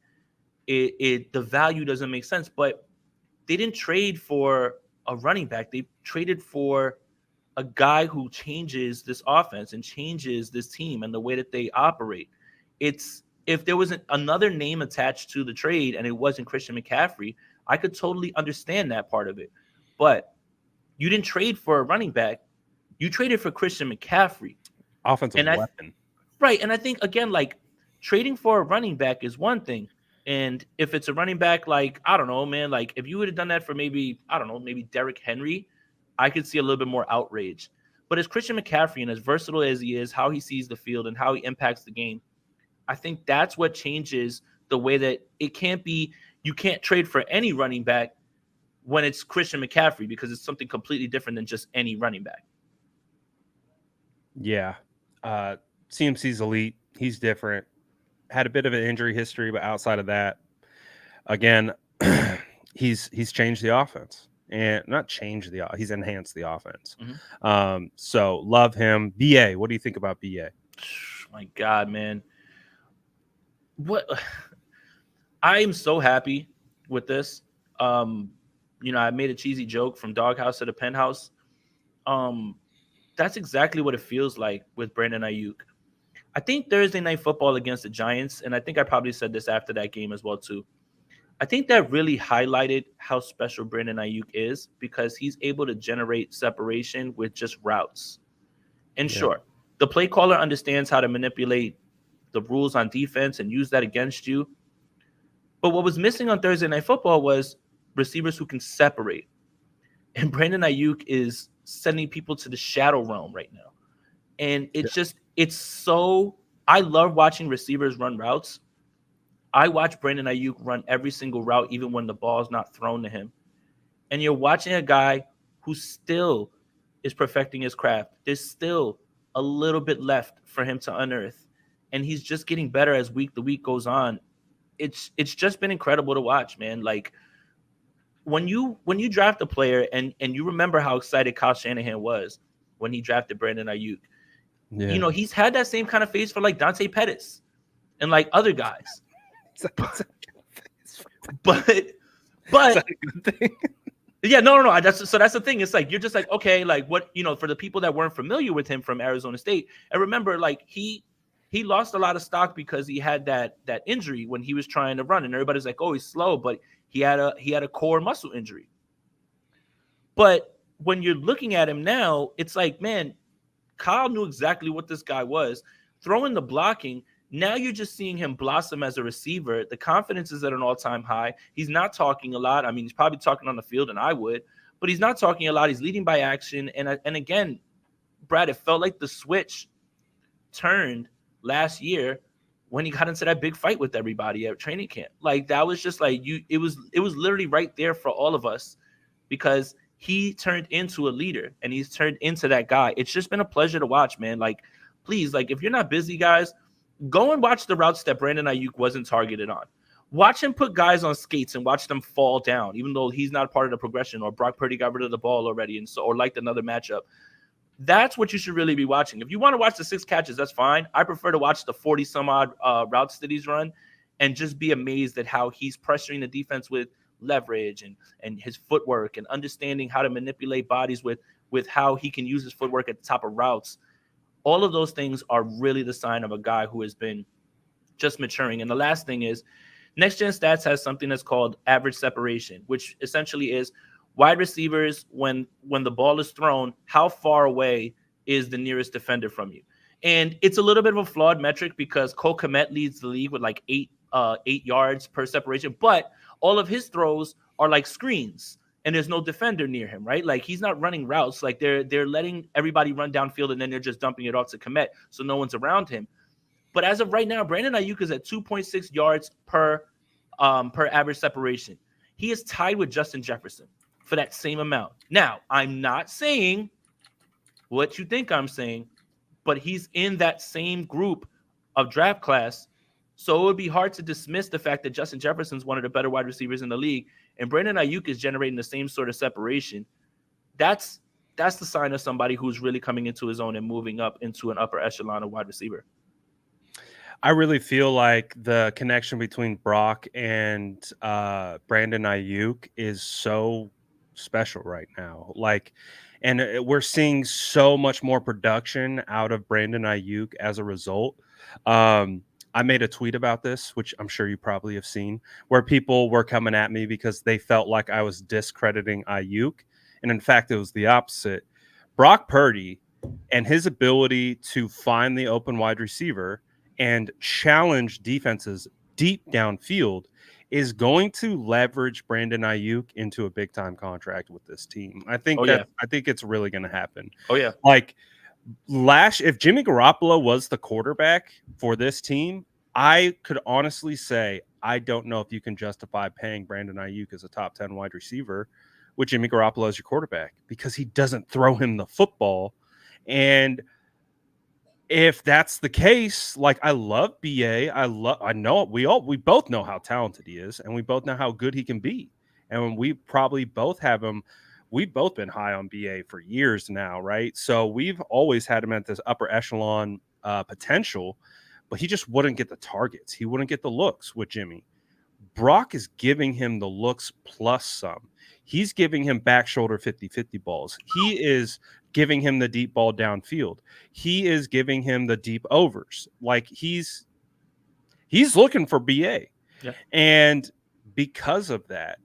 the value doesn't make sense. But they didn't trade for a running back. They traded for a guy who changes this offense and changes this team and the way that they operate. It's if there wasn't another name attached to the trade and it wasn't Christian McCaffrey, I could totally understand that part of it. But you didn't trade for a running back. You traded for Christian McCaffrey. Offensive And I weapon. right, and I think again like trading for a running back is one thing. And if it's a running back like I don't know, man, like if you would have done that for maybe I don't know, maybe Derrick Henry, I could see a little bit more outrage. But as Christian McCaffrey and as versatile as he is, how he sees the field and how he impacts the game, I think that's what changes the way that it can't be you can't trade for any running back when it's Christian McCaffrey because it's something completely different than just any running back. Yeah. CMC's elite. He's different. Had a bit of an injury history, but outside of that, again, he's changed the offense. And not changed he's enhanced the offense. Mhm. So love him. BA, what do you think about BA? My God, man. What I am so happy with this. Um, I made a cheesy joke from doghouse to the penthouse. Um, that's exactly what it feels like with Brandon Ayuk. I think Thursday night football against the Giants, and I think I probably said this after that game as well too. I think that really highlighted how special Brandon Ayuk is because he's able to generate separation with just routes. And Yeah. sure, the play caller understands how to manipulate the rules on defense and use that against you. But what was missing on Thursday Night Football was receivers who can separate. And Brandon Ayuk is sending people to the shadow realm right now. And it's so, I love watching receivers run routes. I watch Brandon Ayuk run every single route, even when the ball is not thrown to him. And you're watching a guy who still is perfecting his craft. There's still a little bit left for him to unearth. And he's just getting better as the week goes on. It's just been incredible to watch, man. Like when you draft a player and you remember how excited Kyle Shanahan was when he drafted Brandon Ayuk. Yeah. He's had that same kind of face for like Dante Pettis and like other guys. But Is that a good thing? yeah, no. That's the thing. It's like you're just like, okay, like what, for the people that weren't familiar with him from Arizona State, and remember, like he lost a lot of stock because he had that injury when he was trying to run, and everybody's like, oh, he's slow, but he had a core muscle injury. But when you're looking at him now, it's like, man, Kyle knew exactly what this guy was. Throwing the blocking, now you're just seeing him blossom as a receiver. The confidence is at an all-time high. He's not talking a lot. I mean, he's probably talking on the field, and I would, but he's not talking a lot. He's leading by action. And again, Brad, it felt like the switch turned last year when he got into that big fight with everybody at training camp. Like that was just like it was literally right there for all of us because he turned into a leader and he's turned into that guy. It's just been a pleasure to watch, man. Like, please, like if you're not busy, guys, go and watch the routes that Brandon Ayuk wasn't targeted on. Watch him put guys on skates and watch them fall down, even though he's not part of the progression, or Brock Purdy got rid of the ball already and so or liked another matchup. That's what you should really be watching. If you want to watch the 6 catches, that's fine. I prefer to watch the 40 some odd routes that he's run and just be amazed at how he's pressuring the defense with leverage and his footwork and understanding how to manipulate bodies with how he can use his footwork at the top of routes. All of those things are really the sign of a guy who has been just maturing. And the last thing is Next Gen Stats has something that's called average separation, which essentially is wide receivers, when the ball is thrown, how far away is the nearest defender from you? And it's a little bit of a flawed metric because Cole Kmet leads the league with like 8 yards per separation, but all of his throws are like screens and there's no defender near him, right? Like he's not running routes. Like they're letting everybody run downfield and then they're just dumping it off to Kmet so no one's around him. But as of right now, Brandon Ayuk is at 2.6 yards per average separation. He is tied with Justin Jefferson for that same amount. Now, I'm not saying what you think I'm saying, but he's in that same group of draft class. So it would be hard to dismiss the fact that Justin Jefferson's one of the better wide receivers in the league, and Brandon Ayuk is generating the same sort of separation. That's the sign of somebody who's really coming into his own and moving up into an upper echelon of wide receiver. I really feel like the connection between Brock and Brandon Ayuk is so special right now. Like, and we're seeing so much more production out of Brandon Ayuk as a result. I made a tweet about this, which I'm sure you probably have seen, where people were coming at me because they felt like I was discrediting Ayuk. And in fact, it was the opposite. Brock Purdy and his ability to find the open wide receiver and challenge defenses deep downfield is going to leverage Brandon Ayuk into a big time contract with this team. I think it's really going to happen. Oh yeah. Like if Jimmy Garoppolo was the quarterback for this team, I could honestly say I don't know if you can justify paying Brandon Ayuk as a top 10 wide receiver with Jimmy Garoppolo as your quarterback because he doesn't throw him the football. And if that's the case, like I love BA. I know we both know how talented he is, and we both know how good he can be. And we probably both have him. We've both been high on BA for years now, right? So we've always had him at this upper echelon potential, but he just wouldn't get the targets. He wouldn't get the looks with Jimmy. Brock is giving him the looks plus some. He's giving him back shoulder 50-50 balls. He is giving him the deep ball downfield. He is giving him the deep overs. Like he's looking for BA. Yeah. And because of that,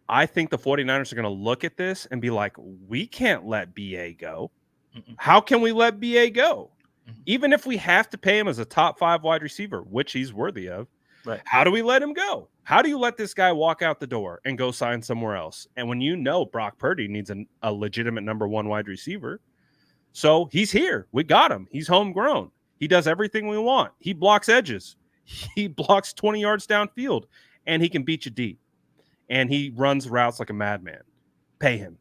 I think the 49ers are going to look at this and be like, we can't let BA go. Mm-mm. How can we let BA go? Mm-hmm. Even if we have to pay him as a top 5 wide receiver, which he's worthy of, Right. how do we let him go? How do you let this guy walk out the door and go sign somewhere else? And when you know Brock Purdy needs a legitimate number 1 wide receiver, so he's here. We got him. He's homegrown. He does everything we want. He blocks edges. He blocks 20 yards downfield, and he can beat you deep. And he runs routes like a madman. Pay him.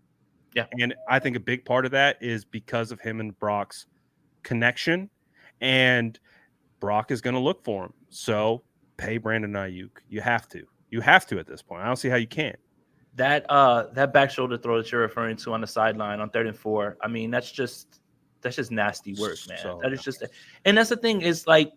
Yeah. And I think a big part of that is because of him and Brock's connection, and Brock is going to look for him. So pay Brandon Ayuk. You have to. You have to at this point. I don't see how you can't. That back shoulder throw that you're referring to on the sideline on 3rd and 4. I mean, that's just nasty work, man. So that is just, and that's the thing is like,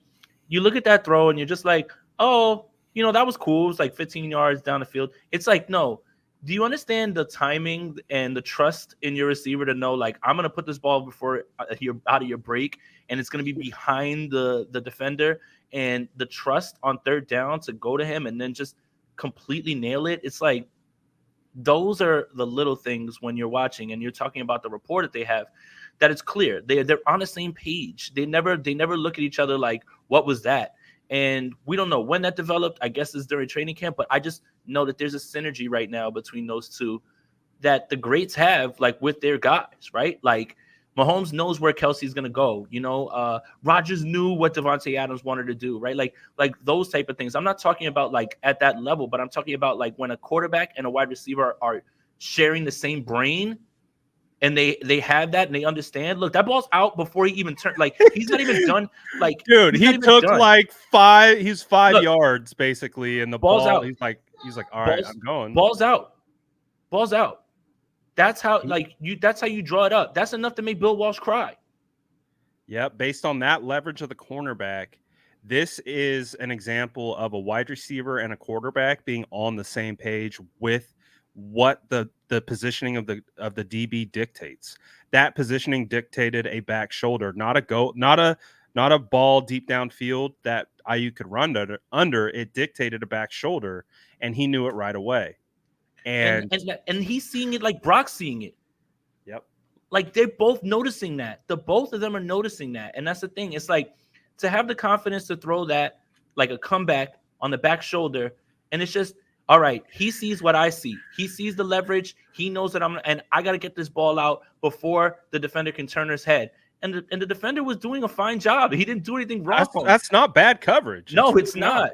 you look at that throw and you're just like, oh, you know, that was cool. It was like 15 yards down the field. It's like, no. Do you understand the timing and the trust in your receiver to know, like, I'm going to put this ball before you're out of your break, and it's going to be behind the defender, and the trust on 3rd down to go to him and then just completely nail it? It's like, those are the little things when you're watching and you're talking about the rapport that they have, that it's clear they're on the same page. They never look at each other like, what was that? And we don't know when that developed. I guess it's during training camp, but I just know that there's a synergy right now between those two that the greats have, like, with their guys, right? Like, Mahomes knows where Kelsey's going to go. You know, Rodgers knew what Devontae Adams wanted to do, right? Like those type of things. I'm not talking about like at that level, but I'm talking about like when a quarterback and a wide receiver are sharing the same brain, and they have that and they understand. Look, that ball's out before he even turned. Like, he's not even done. Like, dude, he took like 5. He's 5 yards basically, and the ball's ball. out. He's like, all right, I'm going. Ball's out. That's how That's how you draw it up. That's enough to make Bill Walsh cry. Yeah, based on that leverage of the cornerback, this is an example of a wide receiver and a quarterback being on the same page with what the positioning of the DB dictates. That positioning dictated a back shoulder, not a ball deep downfield that IU could run under. It dictated a back shoulder, and he knew it right away. And he's seeing it like Brock's seeing it. Yep. Like, they're both noticing that. The both of them are noticing that. And that's the thing. It's like, to have the confidence to throw that, like a comeback on the back shoulder, and it's just, all right, he sees what I see. He sees the leverage. He knows that I got to get this ball out before the defender can turn his head. And the defender was doing a fine job. He didn't do anything wrong. That's not bad coverage. No, it's not.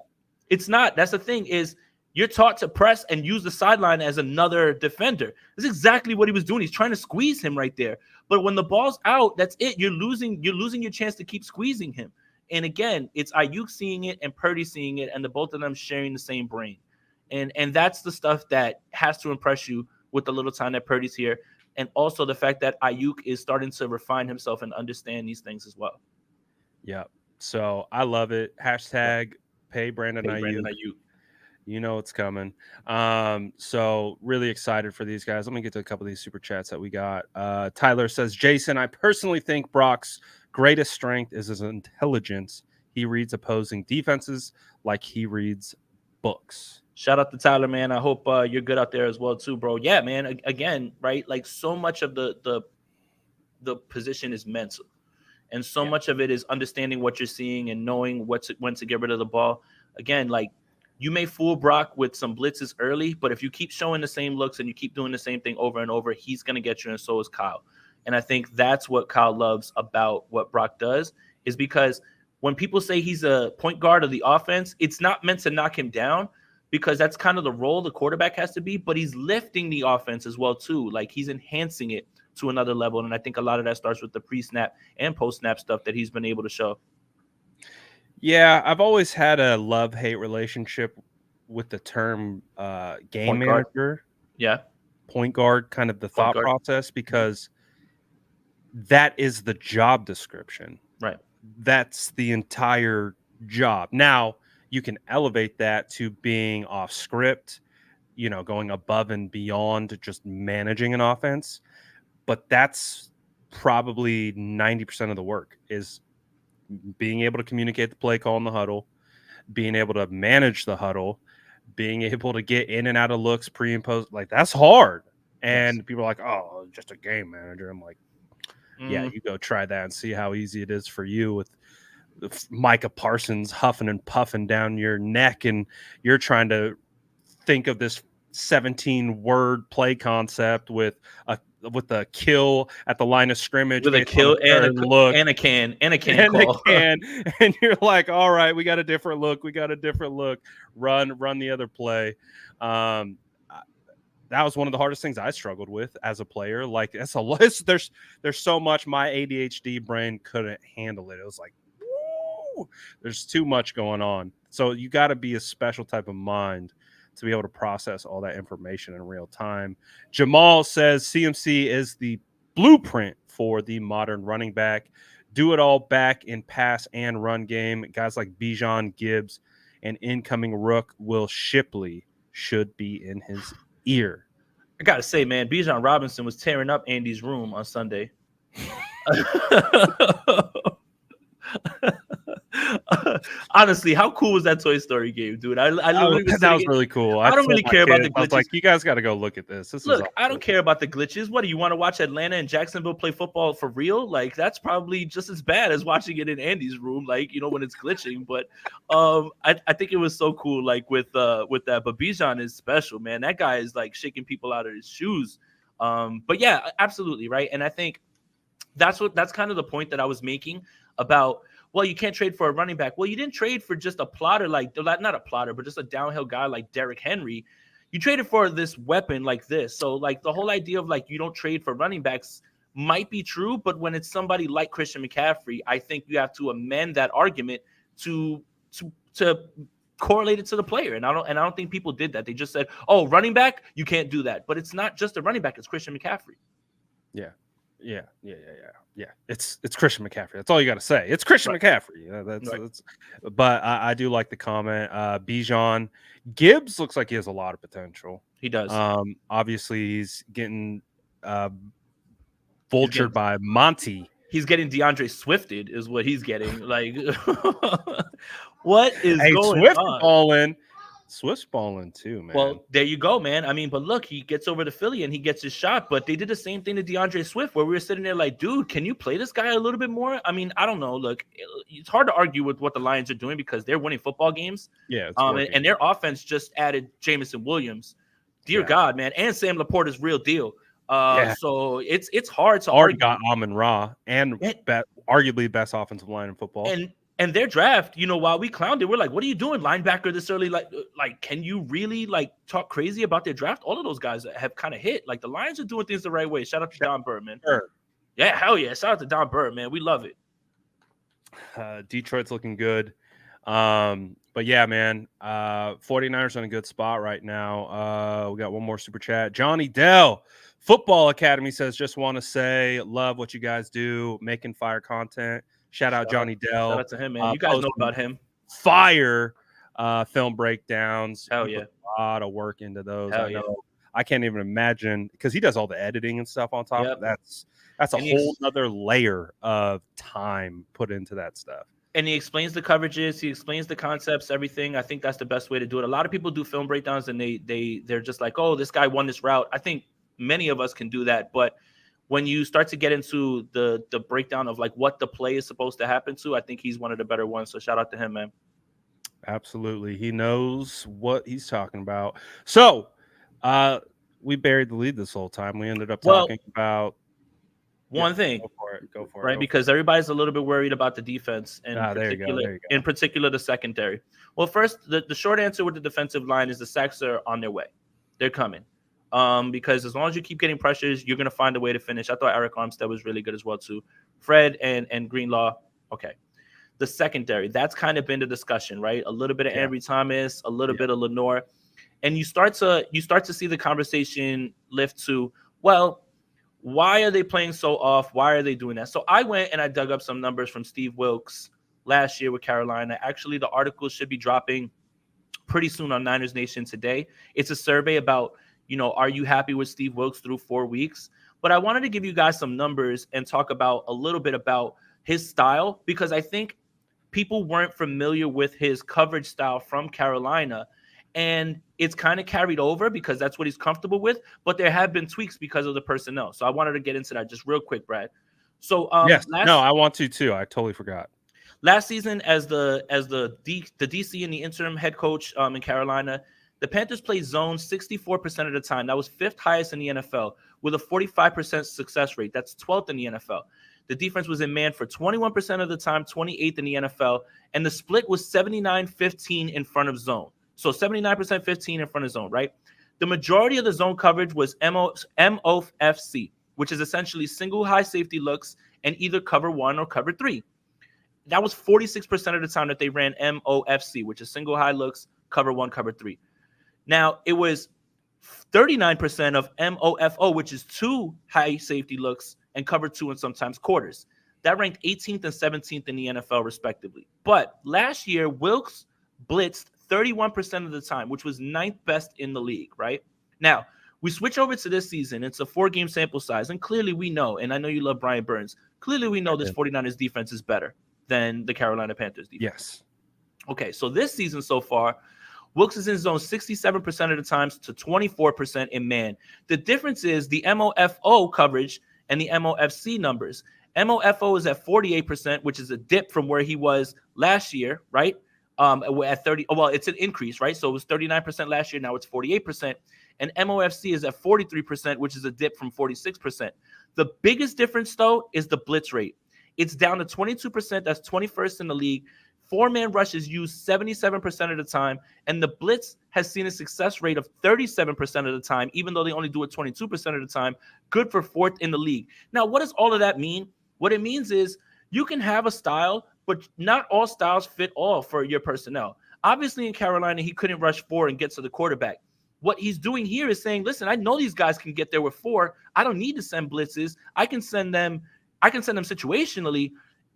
It's not. That's the thing is, you're taught to press and use the sideline as another defender. That's exactly what he was doing. He's trying to squeeze him right there. But when the ball's out, that's it. You're losing your chance to keep squeezing him. And again, it's Ayuk seeing it and Purdy seeing it, and the both of them sharing the same brain. And that's the stuff that has to impress you with the little time that Purdy's here. And also the fact that Ayuk is starting to refine himself and understand these things as well. Yeah. So I love it. Hashtag pay Brandon Ayuk. You know it's coming. So really excited for these guys. Let me get to a couple of these super chats that we got. Tyler says, Jason, I personally think Brock's greatest strength is his intelligence. He reads opposing defenses like he reads books. Shout out to Tyler, man. I hope you're good out there as well too, bro. Yeah, man. Again, right? Like, so much of the position is mental, and so much of it is understanding what you're seeing and knowing when to get rid of the ball. Again, like, you may fool Brock with some blitzes early, but if you keep showing the same looks and you keep doing the same thing over and over, he's going to get you, and so is Kyle. And I think that's what Kyle loves about what Brock does, is because when people say he's a point guard of the offense, it's not meant to knock him down, because that's kind of the role the quarterback has to be, but he's lifting the offense as well too. Like, he's enhancing it to another level. And I think a lot of that starts with the pre-snap and post-snap stuff that he's been able to show. Yeah, I've always had a love-hate relationship with the term game Point guard. manager, Yeah. point guard, kind of the Point thought guard. process, because that is the job description. Right. That's the entire job. Now, you can elevate that to being off script, going above and beyond just managing an offense. But that's probably 90% of the work, is being able to communicate the play call in the huddle, being able to manage the huddle, being able to get in and out of looks pre and post. Like, that's hard. And Yes. people are like, oh, just a game manager. I'm like, yeah, you go try that and see how easy it is for you with Micah Parsons huffing and puffing down your neck, and you're trying to think of this 17-word play concept with a kill at the line of scrimmage, with a kill and a can call. And you're like, all right, we got a different look. Run the other play. That was one of the hardest things I struggled with as a player. Like, it's a list. There's so much my ADHD brain couldn't handle it. It was like, woo, there's too much going on. So you got to be a special type of mind to be able to process all that information in real time. Jamal says CMC is the blueprint for the modern running back. Do it all back in pass and run game. Guys like Bijan, Gibbs, and incoming rook Will Shipley should be in his ear. I gotta say, man, Bijan Robinson was tearing up Andy's room on Sunday. Honestly, how cool was that Toy Story game, dude? That was really cool. I don't really care about the glitches. I was like, you guys got to go look at this. Look, I don't care about the glitches. What do you want to watch Atlanta and Jacksonville play football for real? Like, that's probably just as bad as watching it in Andy's room, like, when it's glitching. But I think it was so cool, like, with that. But Bijan is special, man. That guy is like shaking people out of his shoes. But yeah, absolutely, right. And I think that's kind of the point that I was making about, well, you can't trade for a running back. Well, you didn't trade for just a plotter, like, not a plotter, but just a downhill guy like Derrick Henry. You traded for this weapon like this. So, like, the whole idea of, like, you don't trade for running backs might be true, but when it's somebody like Christian McCaffrey, I think you have to amend that argument to correlate it to the player. And I don't think people did that. They just said, oh, running back, you can't do that. But it's not just a running back, it's Christian McCaffrey. Yeah. It's Christian McCaffrey. That's all you got to say. It's Christian McCaffrey. That's but I do like the comment. Bijan, Gibbs looks like he has a lot of potential. He does. Obviously he's getting vultured by Monty. He's getting DeAndre Swifted is what he's getting. Like, what is going on? Swift's balling too, man. Well, there you go, man. I mean, but look, he gets over to Philly and he gets his shot. But they did the same thing to DeAndre Swift, where we were sitting there like, dude, can you play this guy a little bit more? I mean, I don't know. Look, it's hard to argue with what the Lions are doing because they're winning football games. Yeah. And their offense just added Jamison Williams. Dear God, man. And Sam Laporta's real deal. So it's hard to already argue. Got Amon-Ra and arguably best offensive line in football. And their draft, while we clowned it, we're like, what are you doing, linebacker this early? Like, can you really talk crazy about their draft? All of those guys have kind of hit. Like, the Lions are doing things the right way. Shout out to Don Burr, man. Sure. Yeah, hell yeah. Shout out to Don Burr, man. We love it. Detroit's looking good. But yeah, man, 49ers in a good spot right now. We got one more super chat. Johnny Dell, Football Academy says, just want to say, love what you guys do, making fire content. Shout out Johnny Dell. Shout out to him, man. You guys know about him. Fire film breakdowns. Hell yeah. A lot of work into those. Hell yeah. I can't even imagine, because he does all the editing and stuff on top. Yep. That's a whole other layer of time put into that stuff. And he explains the coverages, he explains the concepts, everything. I think that's the best way to do it. A lot of people do film breakdowns and they're just like, oh, this guy won this route. I think many of us can do that, but when you start to get into the breakdown of like what the play is supposed to happen to, I think he's one of the better ones. So shout out to him, man. Absolutely. He knows what he's talking about. So we buried the lead this whole time. We ended up talking about one thing. Go for it. Right, because everybody's a little bit worried about the defense and there you go. In particular the secondary. Well, first, the short answer with the defensive line is the sacks are on their way. They're coming. because as long as you keep getting pressures, you're going to find a way to finish. I thought Eric Armstead was really good as well, too. Fred and Greenlaw, okay. The secondary, that's kind of been the discussion, right? A little bit of Yeah. Ambry Thomas, a little Yeah. bit of Lenore. And you start to see the conversation lift to, well, why are they playing so off? Why are they doing that? So I went and I dug up some numbers from Steve Wilkes last year with Carolina. Actually, the article should be dropping pretty soon on Niners Nation today. It's a survey about, are you happy with Steve Wilkes through 4 weeks? But I wanted to give you guys some numbers and talk about a little bit about his style, because I think people weren't familiar with his coverage style from Carolina. And it's kind of carried over because that's what he's comfortable with. But there have been tweaks because of the personnel. So I wanted to get into that just real quick, Brad. So Yes. No, I want to too. I totally forgot. last season, as the DC and the interim head coach in Carolina, the Panthers played zone 64% of the time. That was 5th highest in the NFL with a 45% success rate. That's 12th in the NFL. The defense was in man for 21% of the time, 28th in the NFL, and the split was 79-15 in front of zone. So 79% 15 in front of zone, right? The majority of the zone coverage was MOFC, which is essentially single high safety looks and either cover 1 or cover 3. That was 46% of the time that they ran MOFC, which is single high looks, cover 1, cover 3. Now, it was 39% of MOFO, which is 2 high safety looks and cover 2 and sometimes quarters. That ranked 18th and 17th in the NFL, respectively. But last year, Wilkes blitzed 31% of the time, which was 9th best in the league, right? Now, we switch over to this season. It's a 4-game sample size, and clearly we know, and I know you love Brian Burns, clearly we know this 49ers defense is better than the Carolina Panthers defense. Yes. Okay, so this season so far, Wilkes is in zone 67% of the times to 24% in man. The difference is the MOFO coverage and the MOFC numbers. MOFO is at 48%, which is a dip from where he was last year, right? At 30, well, it's an increase, right? So it was 39% last year, now it's 48%. And MOFC is at 43%, which is a dip from 46%. The biggest difference, though, is the blitz rate. It's down to 22%. That's 21st in the league. 4-man rushes used 77% of the time, and the blitz has seen a success rate of 37% of the time, even though they only do it 22% of the time. Good for 4th in the league. Now, what does all of that mean? What it means is you can have a style, but not all styles fit all for your personnel. Obviously, in Carolina, he couldn't rush 4 and get to the quarterback. What he's doing here is saying, listen, I know these guys can get there with 4. I don't need to send blitzes. I can send them situationally.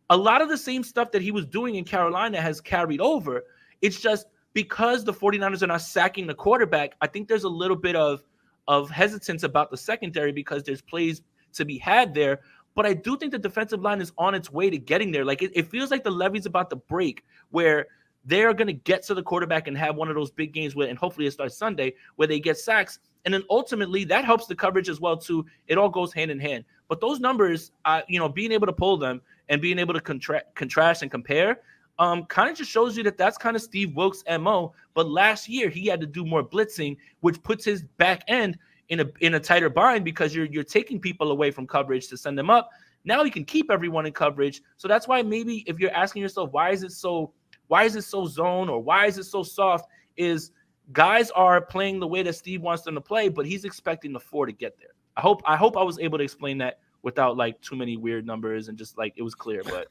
A lot of the same stuff that he was doing in Carolina has carried over. It's just because the 49ers are not sacking the quarterback, I think there's a little bit of hesitance about the secondary because there's plays to be had there. But I do think the defensive line is on its way to getting there. Like it feels like the levee's about to break where they're going to get to the quarterback and have one of those big games where, and hopefully it starts Sunday, where they get sacks. And then ultimately that helps the coverage as well too. It all goes hand in hand. But those numbers, being able to pull them and being able to contrast and compare, kind of just shows you that that's kind of Steve Wilkes' MO. But last year he had to do more blitzing, which puts his back end in a tighter bind because you're taking people away from coverage to send them up. Now he can keep everyone in coverage. So that's why maybe if you're asking yourself why is it so zone or why is it so soft, is guys are playing the way that Steve wants them to play, but he's expecting the 4 to get there. I hope I was able to explain that without like too many weird numbers and just like it was clear. But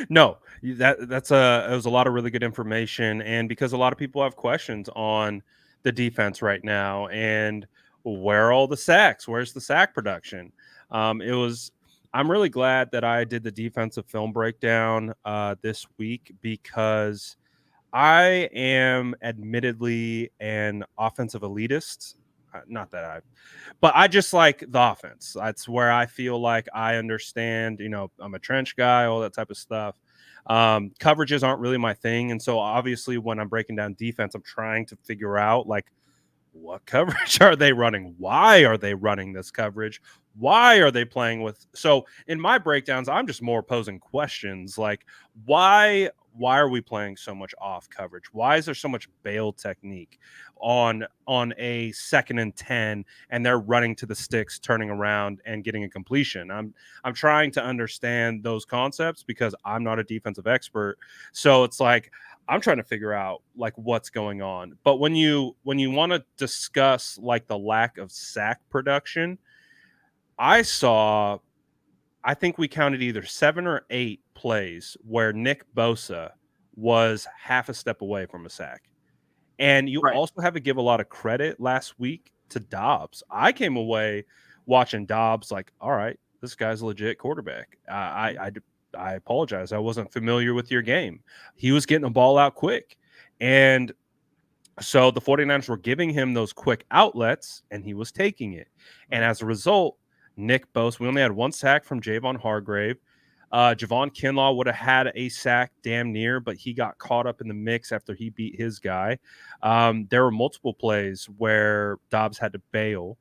no, it was a lot of really good information, and because a lot of people have questions on the defense right now and where are all the sacks? Where's the sack production? I'm really glad that I did the defensive film breakdown this week because I am admittedly an offensive elitist. But I just like the offense. That's where I feel like I understand, I'm a trench guy, all that type of stuff. Coverages aren't really my thing. And so obviously when I'm breaking down defense, I'm trying to figure out like, what coverage are they running? Why are they running this coverage? Why are they playing with? So in my breakdowns, I'm just more posing questions like, why why are we playing so much off coverage? Why is there so much bail technique on a 2nd and 10, and they're running to the sticks, turning around and getting a completion? I'm trying to understand those concepts because I'm not a defensive expert. So it's like I'm trying to figure out like what's going on. But when you want to discuss like the lack of sack production, I saw, I think we counted either 7 or 8 plays where Nick Bosa was half a step away from a sack. And you Right. also have to give a lot of credit last week to Dobbs. I came away watching Dobbs like, all right, this guy's a legit quarterback. I apologize. I wasn't familiar with your game. He was getting the ball out quick. And so the 49ers were giving him those quick outlets, and he was taking it. And as a result, Nick Bosa, we only had 1 sack from Javon Hargrave. Javon Kinlaw would have had a sack damn near, but he got caught up in the mix after he beat his guy. There were multiple plays where Dobbs had to bail.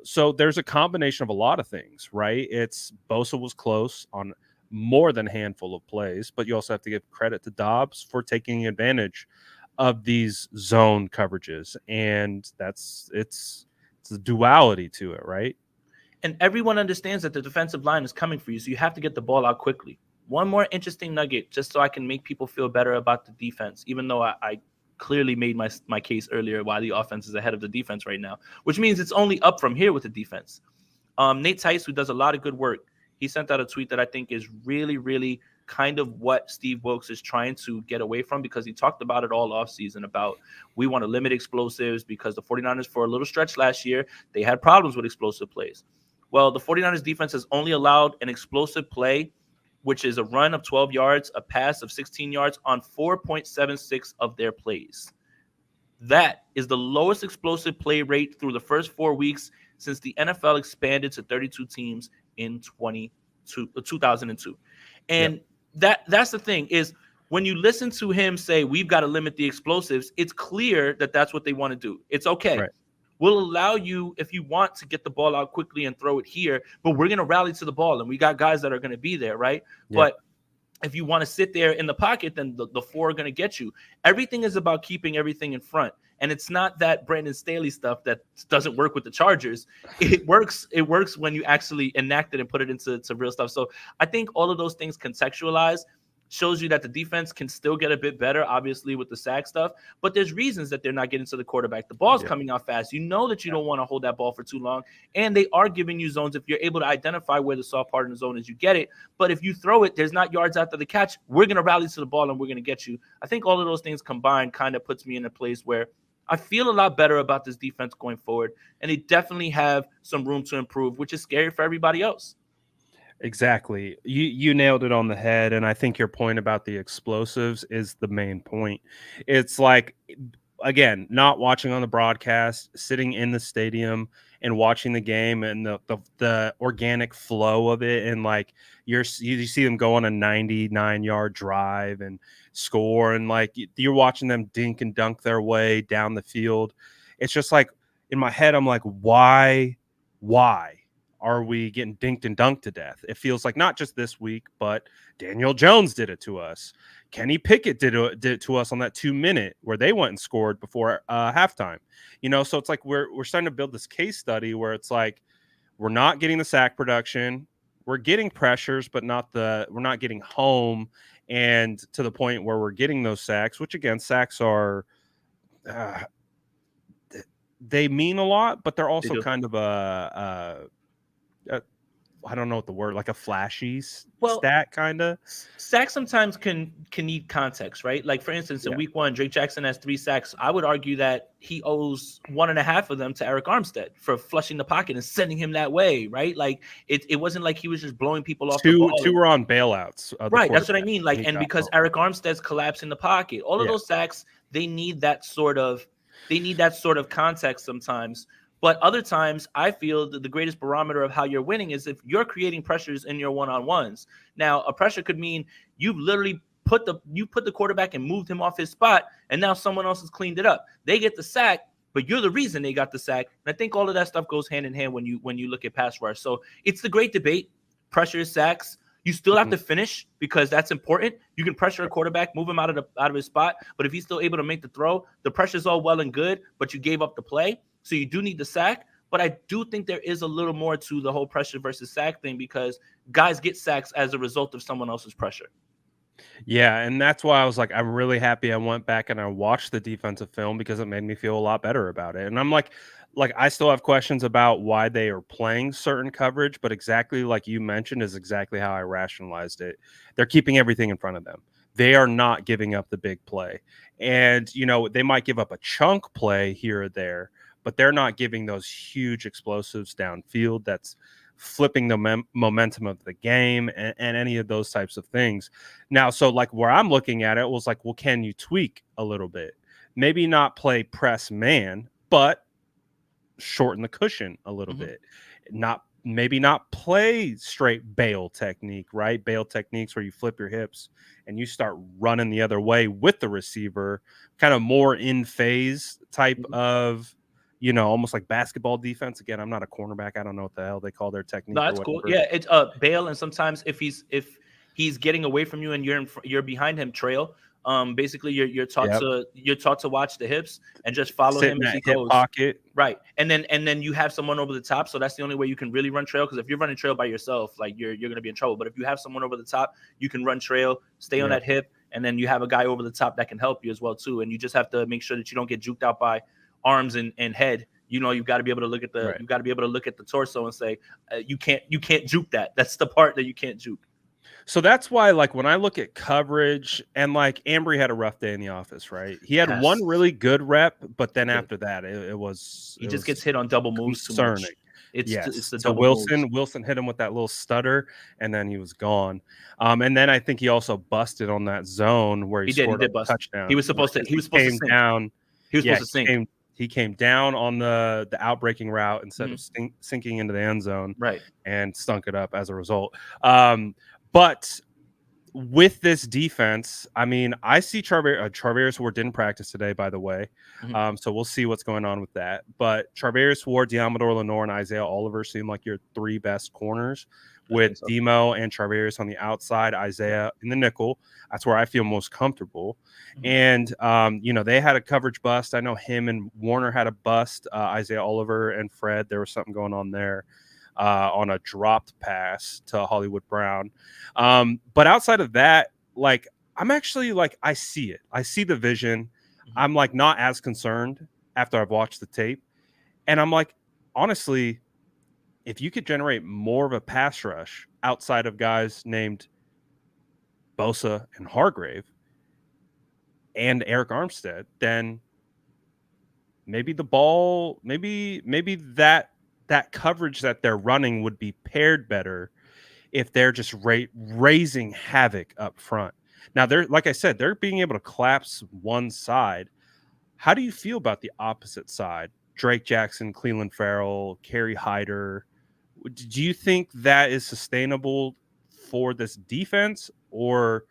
So there's a combination of a lot of things, right? It's Bosa was close on more than a handful of plays, but you also have to give credit to Dobbs for taking advantage of these zone coverages, and it's a duality to it, right? And everyone understands that the defensive line is coming for you, so you have to get the ball out quickly. One more interesting nugget, just so I can make people feel better about the defense, even though I clearly made my case earlier why the offense is ahead of the defense right now, which means it's only up from here with the defense. Nate Tice, who does a lot of good work, he sent out a tweet that I think is really, really kind of what Steve Wilks is trying to get away from, because he talked about it all offseason about we want to limit explosives because the 49ers for a little stretch last year, they had problems with explosive plays. Well, the 49ers defense has only allowed an explosive play, which is a run of 12 yards, a pass of 16 yards on 4.76 of their plays. That is the lowest explosive play rate through the first 4 weeks since the NFL expanded to 32 teams in 2002. And Yep. that's the thing is when you listen to him say we've got to limit the explosives, it's clear that that's what they want to do. It's okay. Right. We'll allow you, if you want, to get the ball out quickly and throw it here, but we're going to rally to the ball, and we got guys that are going to be there, right? Yep. But if you want to sit there in the pocket, then the 4 are going to get you. Everything is about keeping everything in front. And it's not that Brandon Staley stuff that doesn't work with the Chargers. It works. It works when you actually enact it and put it into real stuff. So I think all of those things contextualized shows you that the defense can still get a bit better, obviously, with the sack stuff. But there's reasons that they're not getting to the quarterback. The ball's coming out fast. You know that you don't want to hold that ball for too long. And they are giving you zones. If you're able to identify where the soft part in the zone is, you get it. But if you throw it, there's not yards after the catch. We're going to rally to the ball and we're going to get you. I think all of those things combined kind of puts me in a place where I feel a lot better about this defense going forward. And they definitely have some room to improve, which is scary for everybody else. Exactly. You nailed it on the head, and I think your point about the explosives is the main point. It's like, again, not watching on the broadcast, sitting in the stadium and watching the game and the organic flow of it, and like you see them go on a 99-yard drive and score, and like you're watching them dink and dunk their way down the field. It's just like in my head, I'm like, why are we getting dinked and dunked to death? It feels like not just this week, but Daniel Jones did it to us. Kenny Pickett did it to us on that 2-minute where they went and scored before halftime. So it's like we're starting to build this case study where it's like we're not getting the sack production, we're getting pressures, but we're not getting home, and to the point where we're getting those sacks, which again, sacks are they mean a lot, but they're also kind of I don't know what the word, like a flashy stat kind of. Sacks sometimes can need context, right? Like for instance, in week 1, Drake Jackson has 3 sacks. I would argue that he owes 1.5 of them to Eric Armstead for flushing the pocket and sending him that way, right? Like it wasn't like he was just blowing people off the ball. Two were on bailouts. Right, that's what I mean. Like, and because Eric Armstead's collapsed in the pocket, all of those sacks, they need that sort of context sometimes. But other times, I feel that the greatest barometer of how you're winning is if you're creating pressures in your one-on-ones. Now, a pressure could mean you've literally put the quarterback and moved him off his spot, and now someone else has cleaned it up. They get the sack, but you're the reason they got the sack. And I think all of that stuff goes hand in hand when you look at pass rush. So it's the great debate: pressure, sacks. You still have to finish because that's important. You can pressure a quarterback, move him out of his spot, but if he's still able to make the throw, the pressure's all well and good, but you gave up the play, so you do need the sack. But I do think there is a little more to the whole pressure versus sack thing because guys get sacks as a result of someone else's pressure. Yeah, and that's why I was like, I'm really happy I went back and I watched the defensive film because it made me feel a lot better about it. And I'm like I still have questions about why they are playing certain coverage, but exactly like you mentioned is exactly how I rationalized it. They're keeping everything in front of them. They are not giving up the big play. And they might give up a chunk play here or there, but they're not giving those huge explosives downfield that's flipping the momentum of the game and any of those types of things. Now, so like where I'm looking at it was like, well, can you tweak a little bit? Maybe not play press man, but shorten the cushion a little bit. Not play straight bail technique, right? Bail techniques where you flip your hips and you start running the other way with the receiver, kind of more in phase type of almost like basketball defense. Again, I'm not a cornerback. I don't know what the hell they call their technique No, or that's cool. whatever. Yeah, it's bail, and sometimes if he's getting away from you and you're behind him, trail. Basically you're taught Yep. to watch the hips and just follow Sit in him as that he hip goes. pocket. Right, and then you have someone over the top, so that's the only way you can really run trail. Because if you're running trail by yourself, like you're gonna be in trouble. But if you have someone over the top, you can run trail, stay on Yep. that hip, and then you have a guy over the top that can help you as well too. And you just have to make sure that you don't get juked out by arms and head. You've got to be able to look at Right. you've got to be able to look at the torso and say you can't juke that. That's the part that you can't juke. So that's why, like, when I look at coverage, and like Ambry had a rough day in the office, right? He had Yes. one really good rep, but then Okay. after that, it was He just gets hit on double moves too concerning. much. It's Yes. the So double moves. Wilson hit him with that little stutter, and then he was gone. And then I think he also busted on that zone where he He scored did a bust. touchdown. He was supposed to. Because He was supposed to came sink. down. He was Yeah, supposed to sink. he came down on the outbreaking route instead of sinking into the end zone, Right. and stunk it up as a result. But with this defense, I mean, I see Charvarius Ward didn't practice today, by the way. So we'll see what's going on with that. But Charvarius Ward, Diamador Lenore, and Isaiah Oliver seem like your three best corners, with so. Demo and Charvarius on the outside, Isaiah in the nickel. That's where I feel most comfortable. And, they had a coverage bust. I know him and Warner had a bust. Isaiah Oliver and Fred, there was something going on there. On a dropped pass to Hollywood Brown. But outside of that, like, I'm actually like, I see it. I see the vision. I'm like not as concerned after I've watched the tape. And I'm like, honestly, if you could generate more of a pass rush outside of guys named Bosa and Hargrave and Eric Armstead, then maybe the ball, maybe that coverage that they're running would be paired better if they're just raising havoc up front. Now, they're, like I said, they're being able to collapse one side. How do you feel about the opposite side? Drake Jackson, Cleveland Farrell, Kerry Hyder. Do you think that is sustainable for this defense, or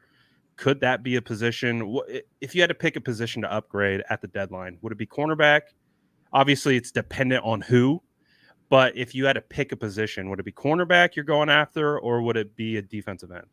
could that be a position? If you had to pick a position to upgrade at the deadline, would it be cornerback? Obviously, it's dependent on who. But if you had to pick a position, would it be cornerback you're going after, or would it be a defensive end?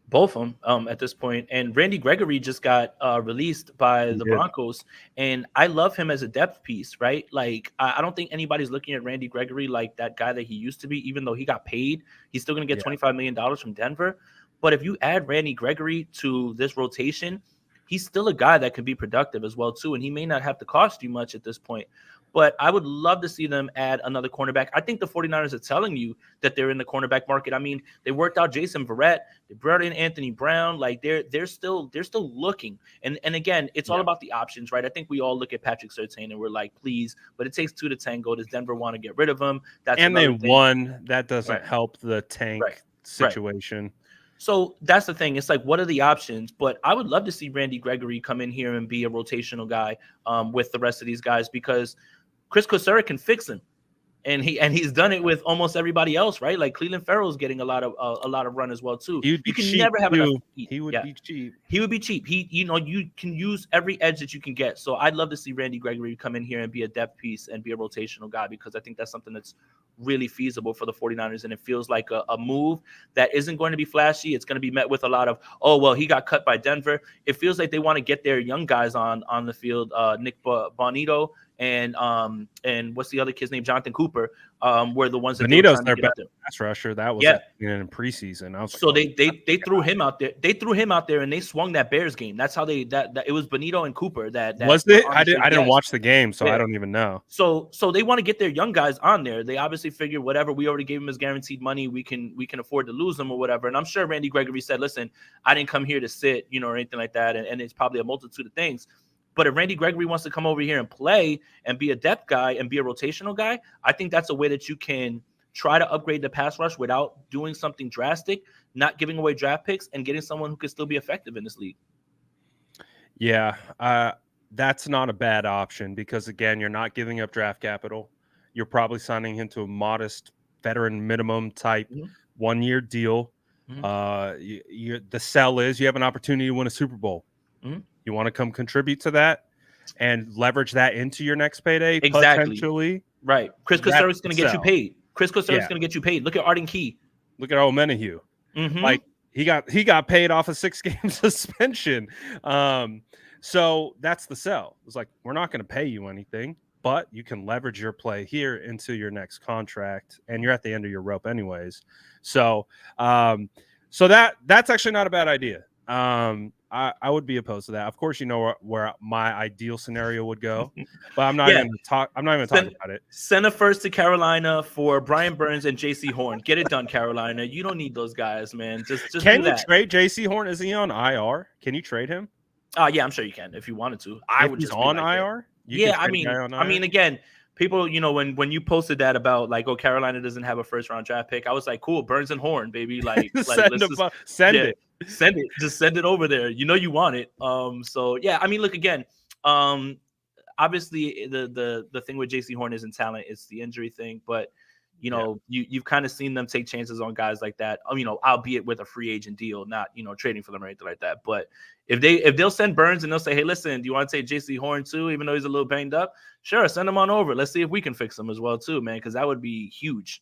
Both of them at this point. And Randy Gregory just got released by the Broncos, and I love him as a depth piece, right? Like, I don't think anybody's looking at Randy Gregory like that guy that he used to be. Even though he got paid, he's still going to get $25 million from Denver. But if you add Randy Gregory to this rotation, he's still a guy that can be productive as well too, and he may not have to cost you much at this point. But I would love to see them add another cornerback. I think the 49ers are telling you that they're in the cornerback market. I mean, they worked out Jason Verrett, they brought in Anthony Brown. Like, they're still looking. And again, it's all about the options, right? I think we all look at Patrick Surtain and we're like, please, but it takes two to tango. Does Denver want to get rid of him? And they won. That doesn't help the tank situation. Right. So that's the thing. It's like, what are the options? But I would love to see Randy Gregory come in here and be a rotational guy with the rest of these guys, because Chris Kosura can fix him. and he's done it with almost everybody else, right? Like Cleveland Farrell's getting a lot of run as well too. He would You be can cheap never have enough too. to eat. He would Yeah, be cheap. he would be cheap. You can use every edge that you can get. So I'd love to see Randy Gregory come in here and be a depth piece and be a rotational guy, because I think that's something that's really feasible for the 49ers. And it feels like a move that isn't going to be flashy. It's going to be met with a lot of, oh, well, he got cut by Denver. It feels like they want to get their young guys on the field. Nick Bonito and what's the other kid's name? Jonathan Cooper, were the ones that they were Benito's trying to their get out best there. pass rusher. That was Yeah. in preseason. I was like, So oh, they threw him out there. They threw him out there and they swung that Bears game. That's how that it was Benito and Cooper that was were it? on the streak. I didn't Yes. watch the game, so I Yeah. don't even know. So they want to get their young guys on there. They obviously figure whatever, we already gave him his guaranteed money, we can afford to lose him or whatever. And I'm sure Randy Gregory said, listen, I didn't come here to sit, or anything like that. And it's probably a multitude of things. But if Randy Gregory wants to come over here and play and be a depth guy and be a rotational guy, I think that's a way that you can try to upgrade the pass rush without doing something drastic, not giving away draft picks, and getting someone who can still be effective in this league. Yeah, that's not a bad option because, again, you're not giving up draft capital. You're probably signing him to a modest veteran minimum type 1-year deal. The sell is you have an opportunity to win a Super Bowl. You want to come contribute to that and leverage that into your next payday, potentially. Right. Chris Kosteric's going to get you paid. Chris Kosteric's going to get you paid. Look at Arden Key. Look at Omenahue. Like he got paid off a 6-game suspension. So that's the sell. It's like, we're not going to pay you anything, but you can leverage your play here into your next contract, and you're at the end of your rope anyways. So that's actually not a bad idea. I would be opposed to that. Of course, where my ideal scenario would go, but I'm not even talking about it. Send a first to Carolina for Brian Burns and JC Horn. Get it done, Carolina. You don't need those guys, man. Just can do you that. trade JC Horn? Is he on IR? Can you trade him? Yeah, I'm sure you can if you wanted to. I would just on IR. Yeah, I mean, again, people, when you posted that about like, oh, Carolina doesn't have a first round draft pick, I was like, cool, Burns and Horn, baby. Like send it. Send it. Just send it over there. You want it. So yeah, I mean, look, again, obviously the thing with JC Horn isn't talent, it's the injury thing, but you've kind of seen them take chances on guys like that, albeit with a free agent deal, not trading for them or anything like that. But if they'll send Burns and they'll say, hey, listen, do you want to take JC Horn too, even though he's a little banged up? Sure, send him on over. Let's see if we can fix him as well too, man, because that would be huge.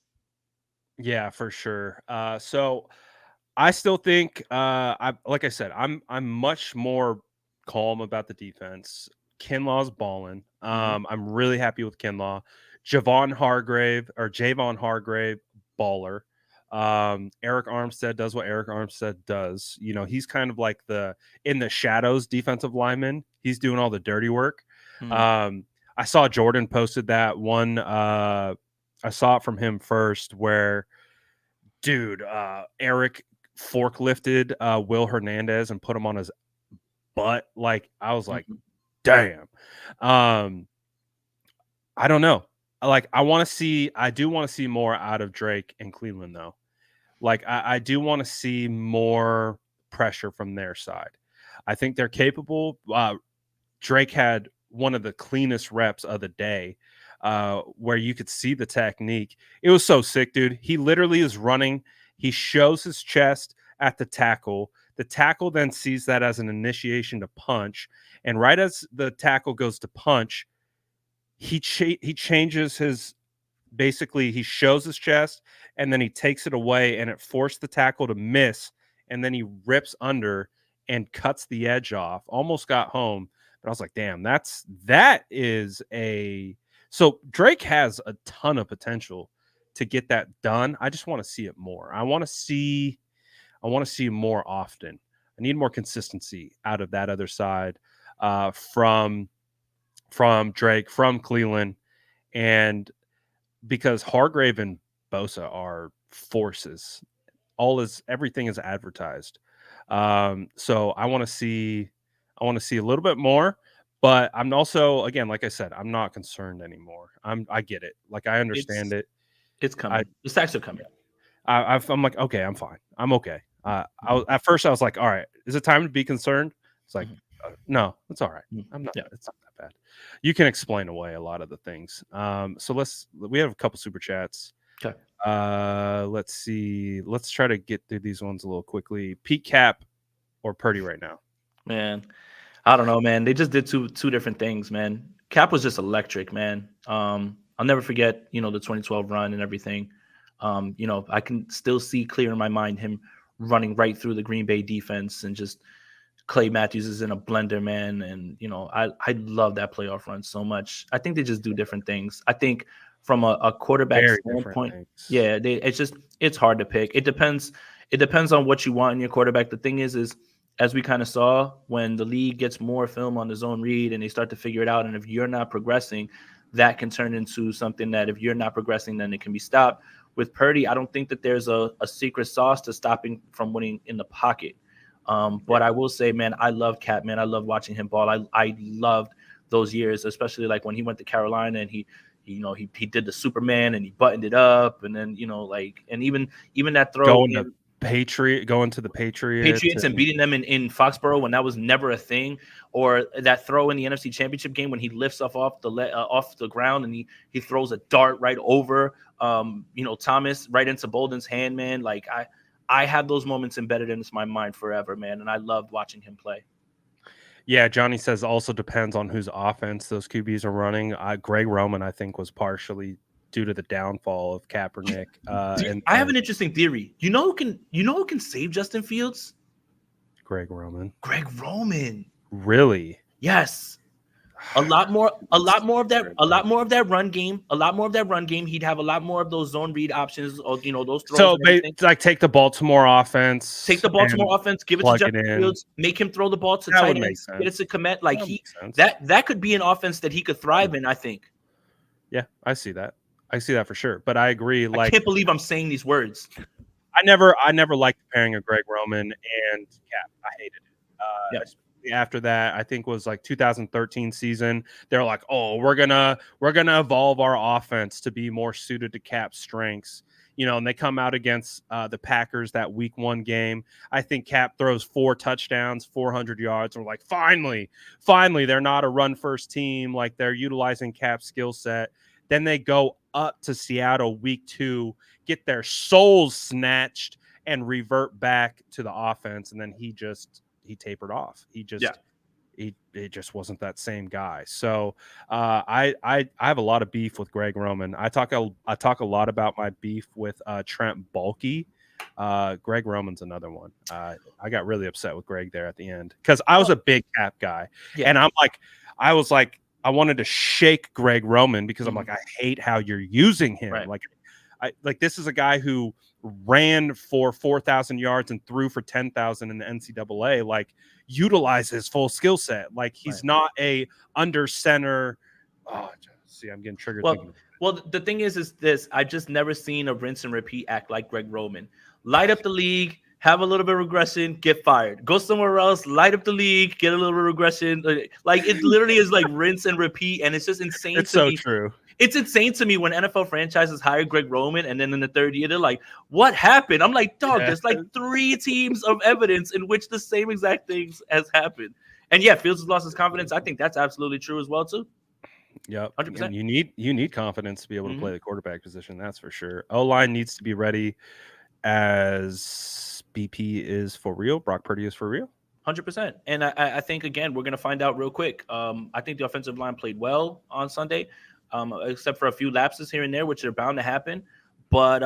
Yeah, for sure. So I still think, like I said, I'm much more calm about the defense. Kinlaw's balling. I'm really happy with Kinlaw. Javon Hargrave, baller. Eric Armstead does what Eric Armstead does. He's kind of like in the shadows defensive lineman. He's doing all the dirty work. I saw Jordan posted that one. I saw it from him first where, dude, Eric forklifted Will Hernandez and put him on his butt. Like, I was like, damn. I don't know. Like, I do want to see more out of Drake and Cleveland, though. Like, I do want to see more pressure from their side. I think they're capable. Drake had one of the cleanest reps of the day, where you could see the technique. It was so sick, dude. He literally is running. He shows his chest at the tackle. The tackle then sees that as an initiation to punch. And right as the tackle goes to punch, he changes his, basically he shows his chest and then he takes it away and it forced the tackle to miss. And then he rips under and cuts the edge off. Almost got home. But I was like, damn, that is so Drake has a ton of potential to get that done. I just want to see it more. I want to see more often. I need more consistency out of that other side, from Drake, from Cleveland, and because Hargrave and Bosa are forces. Everything is advertised. So I want to see a little bit more, but I'm also, again, like I said, I'm not concerned anymore. I get it. Like, I understand it. It's coming. The sacks are coming. I'm like, okay, I'm fine. I'm okay. At first I was like, all right, is it time to be concerned? It's like, no, it's all right. I'm not. Yeah. It's not that bad. You can explain away a lot of the things. So we have a couple super chats. Okay. Let's see. Let's try to get through these ones a little quickly. Pete Cap or Purdy right now? Man, I don't know, man. They just did two different things, man. Cap was just electric, man. I'll never forget, the 2012 run and everything. I can still see clear in my mind him running right through the Green Bay defense, and just Clay Matthews is in a blender, man. And I love that playoff run so much. I think they just do different things. I think from a quarterback Very different standpoint, things. yeah, it's hard to pick. It depends on what you want in your quarterback. The thing is as we kind of saw, when the league gets more film on the zone read and they start to figure it out, and if you're not progressing, that can turn into something that if you're not progressing, then it can be stopped. With Purdy, I don't think that there's a secret sauce to stopping from winning in the pocket. But I will say, man, I love Cap, man. I love watching him ball. I loved those years, especially like when he went to Carolina and he did the Superman and he buttoned it up, and then and even that throw going to the Patriots and beating them in Foxborough when that was never a thing, or that throw in the NFC Championship game when he lifts off the ground and he throws a dart right over Thomas right into Bolden's hand, man. Like I have those moments embedded into my mind forever, man, and I loved watching him play. Yeah, Johnny says also depends on whose offense those QBs are running. Greg Roman, I think, was partially due to the downfall of Kaepernick. I have an interesting theory. You know who can save Justin Fields? Greg Roman. Really? Yes. A lot more of that run game. He'd have a lot more of those zone read options, or those throws. So like take the Baltimore offense. Give it to Justin Fields, make him throw the ball to tight ends, get it to Kmet. Like that could be an offense that he could thrive in, I think. Yeah, I see that for sure. But I agree. I can't believe I'm saying these words. I never liked the pairing of Greg Roman and Cap. I hated it. After that, I think was like 2013 season. They're like, oh, we're gonna evolve our offense to be more suited to Cap's strengths. And they come out against the Packers that week 1 game. I think Cap throws 4 touchdowns, 400 yards. And we're like, finally, they're not a run first team. Like they're utilizing Cap's skill set. Then they go up to Seattle week 2, get their souls snatched, and revert back to the offense. And then he tapered off. He just wasn't that same guy. So I have a lot of beef with Greg Roman. I talk a lot about my beef with Trent Baalke. Greg Roman's another one. I got really upset with Greg there at the end because I was a big Cap guy, and I wanted to shake Greg Roman because I'm like, I hate how you're using him. Right. Like this is a guy who ran for 4,000 yards and threw for 10,000 in the NCAA. Like, utilize his full skill set. Like, he's not a under center. Oh, see, I'm getting triggered. Well, the thing is this: I've just never seen a rinse and repeat act like Greg Roman. Light up the league, have a little bit of regression, get fired. Go somewhere else, light up the league, get a little bit of regression. Like it literally is like rinse and repeat, and it's just insane. It's so true. It's insane to me when NFL franchises hire Greg Roman and then in the 3rd year, they're like, what happened? I'm like, dog, there's like 3 teams of evidence in which the same exact things has happened. And yeah, Fields has lost his confidence. I think that's absolutely true as well, too. Yep. 100%. And you need confidence to be able to play the quarterback position. That's for sure. O-line needs to be ready as BP is for real. Brock Purdy is for real. 100%. And I think, again, we're going to find out real quick. I think the offensive line played well on Sunday. Except for a few lapses here and there, which are bound to happen. But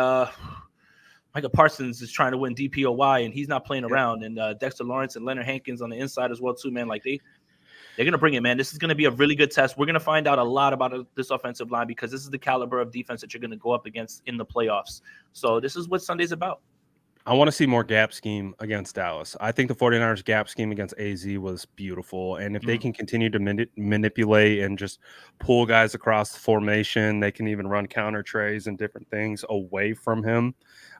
Micah Parsons is trying to win DPOY, and he's not playing around. And Dexter Lawrence and Leonard Hankins on the inside as well, too, man. Like, they're going to bring it, man. This is going to be a really good test. We're going to find out a lot about this offensive line because this is the caliber of defense that you're going to go up against in the playoffs. So this is what Sunday's about. I want to see more gap scheme against Dallas. I think the 49ers gap scheme against AZ was beautiful. And if they can continue to manipulate and just pull guys across the formation, they can even run counter trays and different things away from him.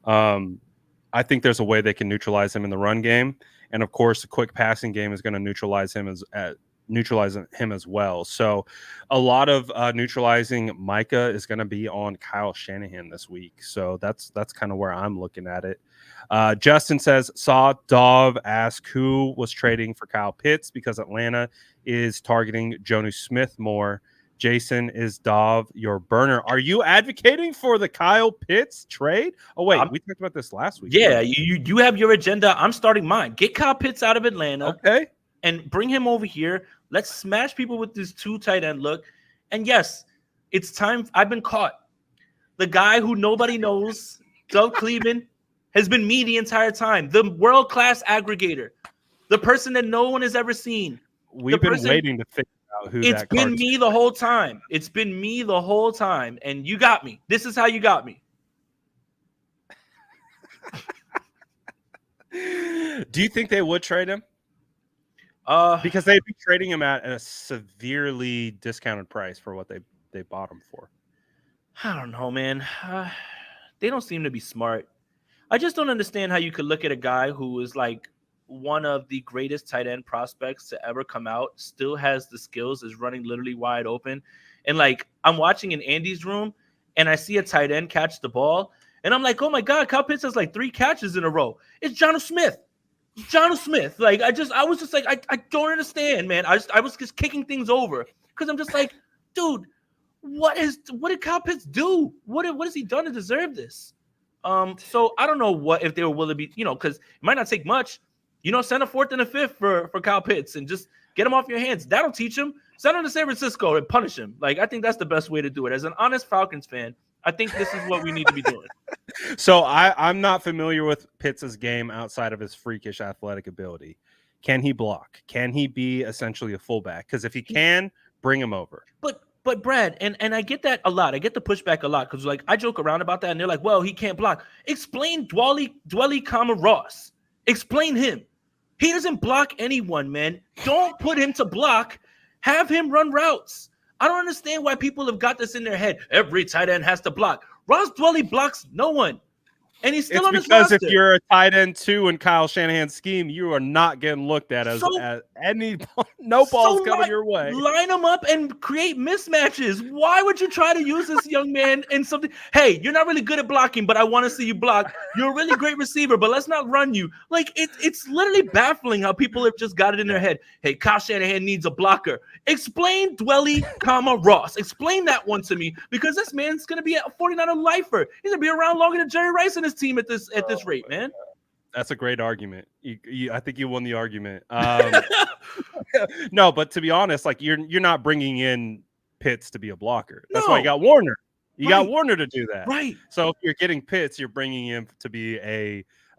I think there's a way they can neutralize him in the run game. And, of course, a quick passing game is going to neutralize him neutralize him as well. So a lot of neutralizing Micah is going to be on Kyle Shanahan this week. So that's kind of where I'm looking at it. Justin says, saw Dov ask who was trading for Kyle Pitts because Atlanta is targeting Jonu Smith more. Jason, is Dov your burner? Are you advocating for the Kyle Pitts trade? Oh, wait, we talked about this last week. Yeah, you have your agenda. I'm starting mine. Get Kyle Pitts out of Atlanta. Okay. And bring him over here. Let's smash people with this 2 tight end look. And yes, it's time. I've been caught. The guy who nobody knows, Doug Cleveland, has been me the entire time. The world-class aggregator. The person that no one has ever seen. We've been waiting to figure out who it's been me the whole time. It's been me the whole time. And you got me. This is how you got me. Do you think they would trade him? Because they'd be trading him at a severely discounted price for what they bought him for. I don't know, man. They don't seem to be smart. I just don't understand how you could look at a guy who is like one of the greatest tight end prospects to ever come out, still has the skills, is running literally wide open. And like, I'm watching in Andy's room and I see a tight end catch the ball. And I'm like, oh my God, Kyle Pitts has like 3 catches in a row. It's Jonu Smith. Jonu Smith. Like, I was just like, I don't understand, man. I was just kicking things over because I'm just like, dude, what did Kyle Pitts do? What has he done to deserve this? So I don't know if they were willing to be, because it might not take much. Send a 4th and a 5th for Kyle Pitts and just get him off your hands. That'll teach him. Send him to San Francisco and punish him. Like, I think that's the best way to do it. As an honest Falcons fan, I think this is what we need to be doing. So I'm not familiar with Pitts' game outside of his freakish athletic ability. Can he block? Can he be essentially a fullback? Because if he can, bring him over. But Brad, and I get that a lot. I get the pushback a lot because like I joke around about that, and they're like, "Well, he can't block." Explain Dwelly, Ross. Explain him. He doesn't block anyone, man. Don't put him to block. Have him run routes. I don't understand why people have got this in their head. Every tight end has to block. Ross Dwelly blocks no one. And he's still on his roster. Because if you're a tight end 2 in Kyle Shanahan's scheme, you are not getting looked at as any no balls coming your way. Line them up and create mismatches. Why would you try to use this young man in something? Hey, you're not really good at blocking, but I want to see you block. You're a really great receiver, but let's not run you. Like it's literally baffling how people have just got it in their head. Hey, Kyle Shanahan needs a blocker. Explain Dwelly, Ross. Explain that one to me because this man's gonna be a 49er lifer. He's gonna be around longer than Jerry Rice and his team at this rate, man. That's a great argument. I think you won the argument. No, but to be honest, like you're not bringing in Pitts to be a blocker. That's why you got Warner. You got Warner to do that. Right. So if you're getting Pitts, you're bringing him to be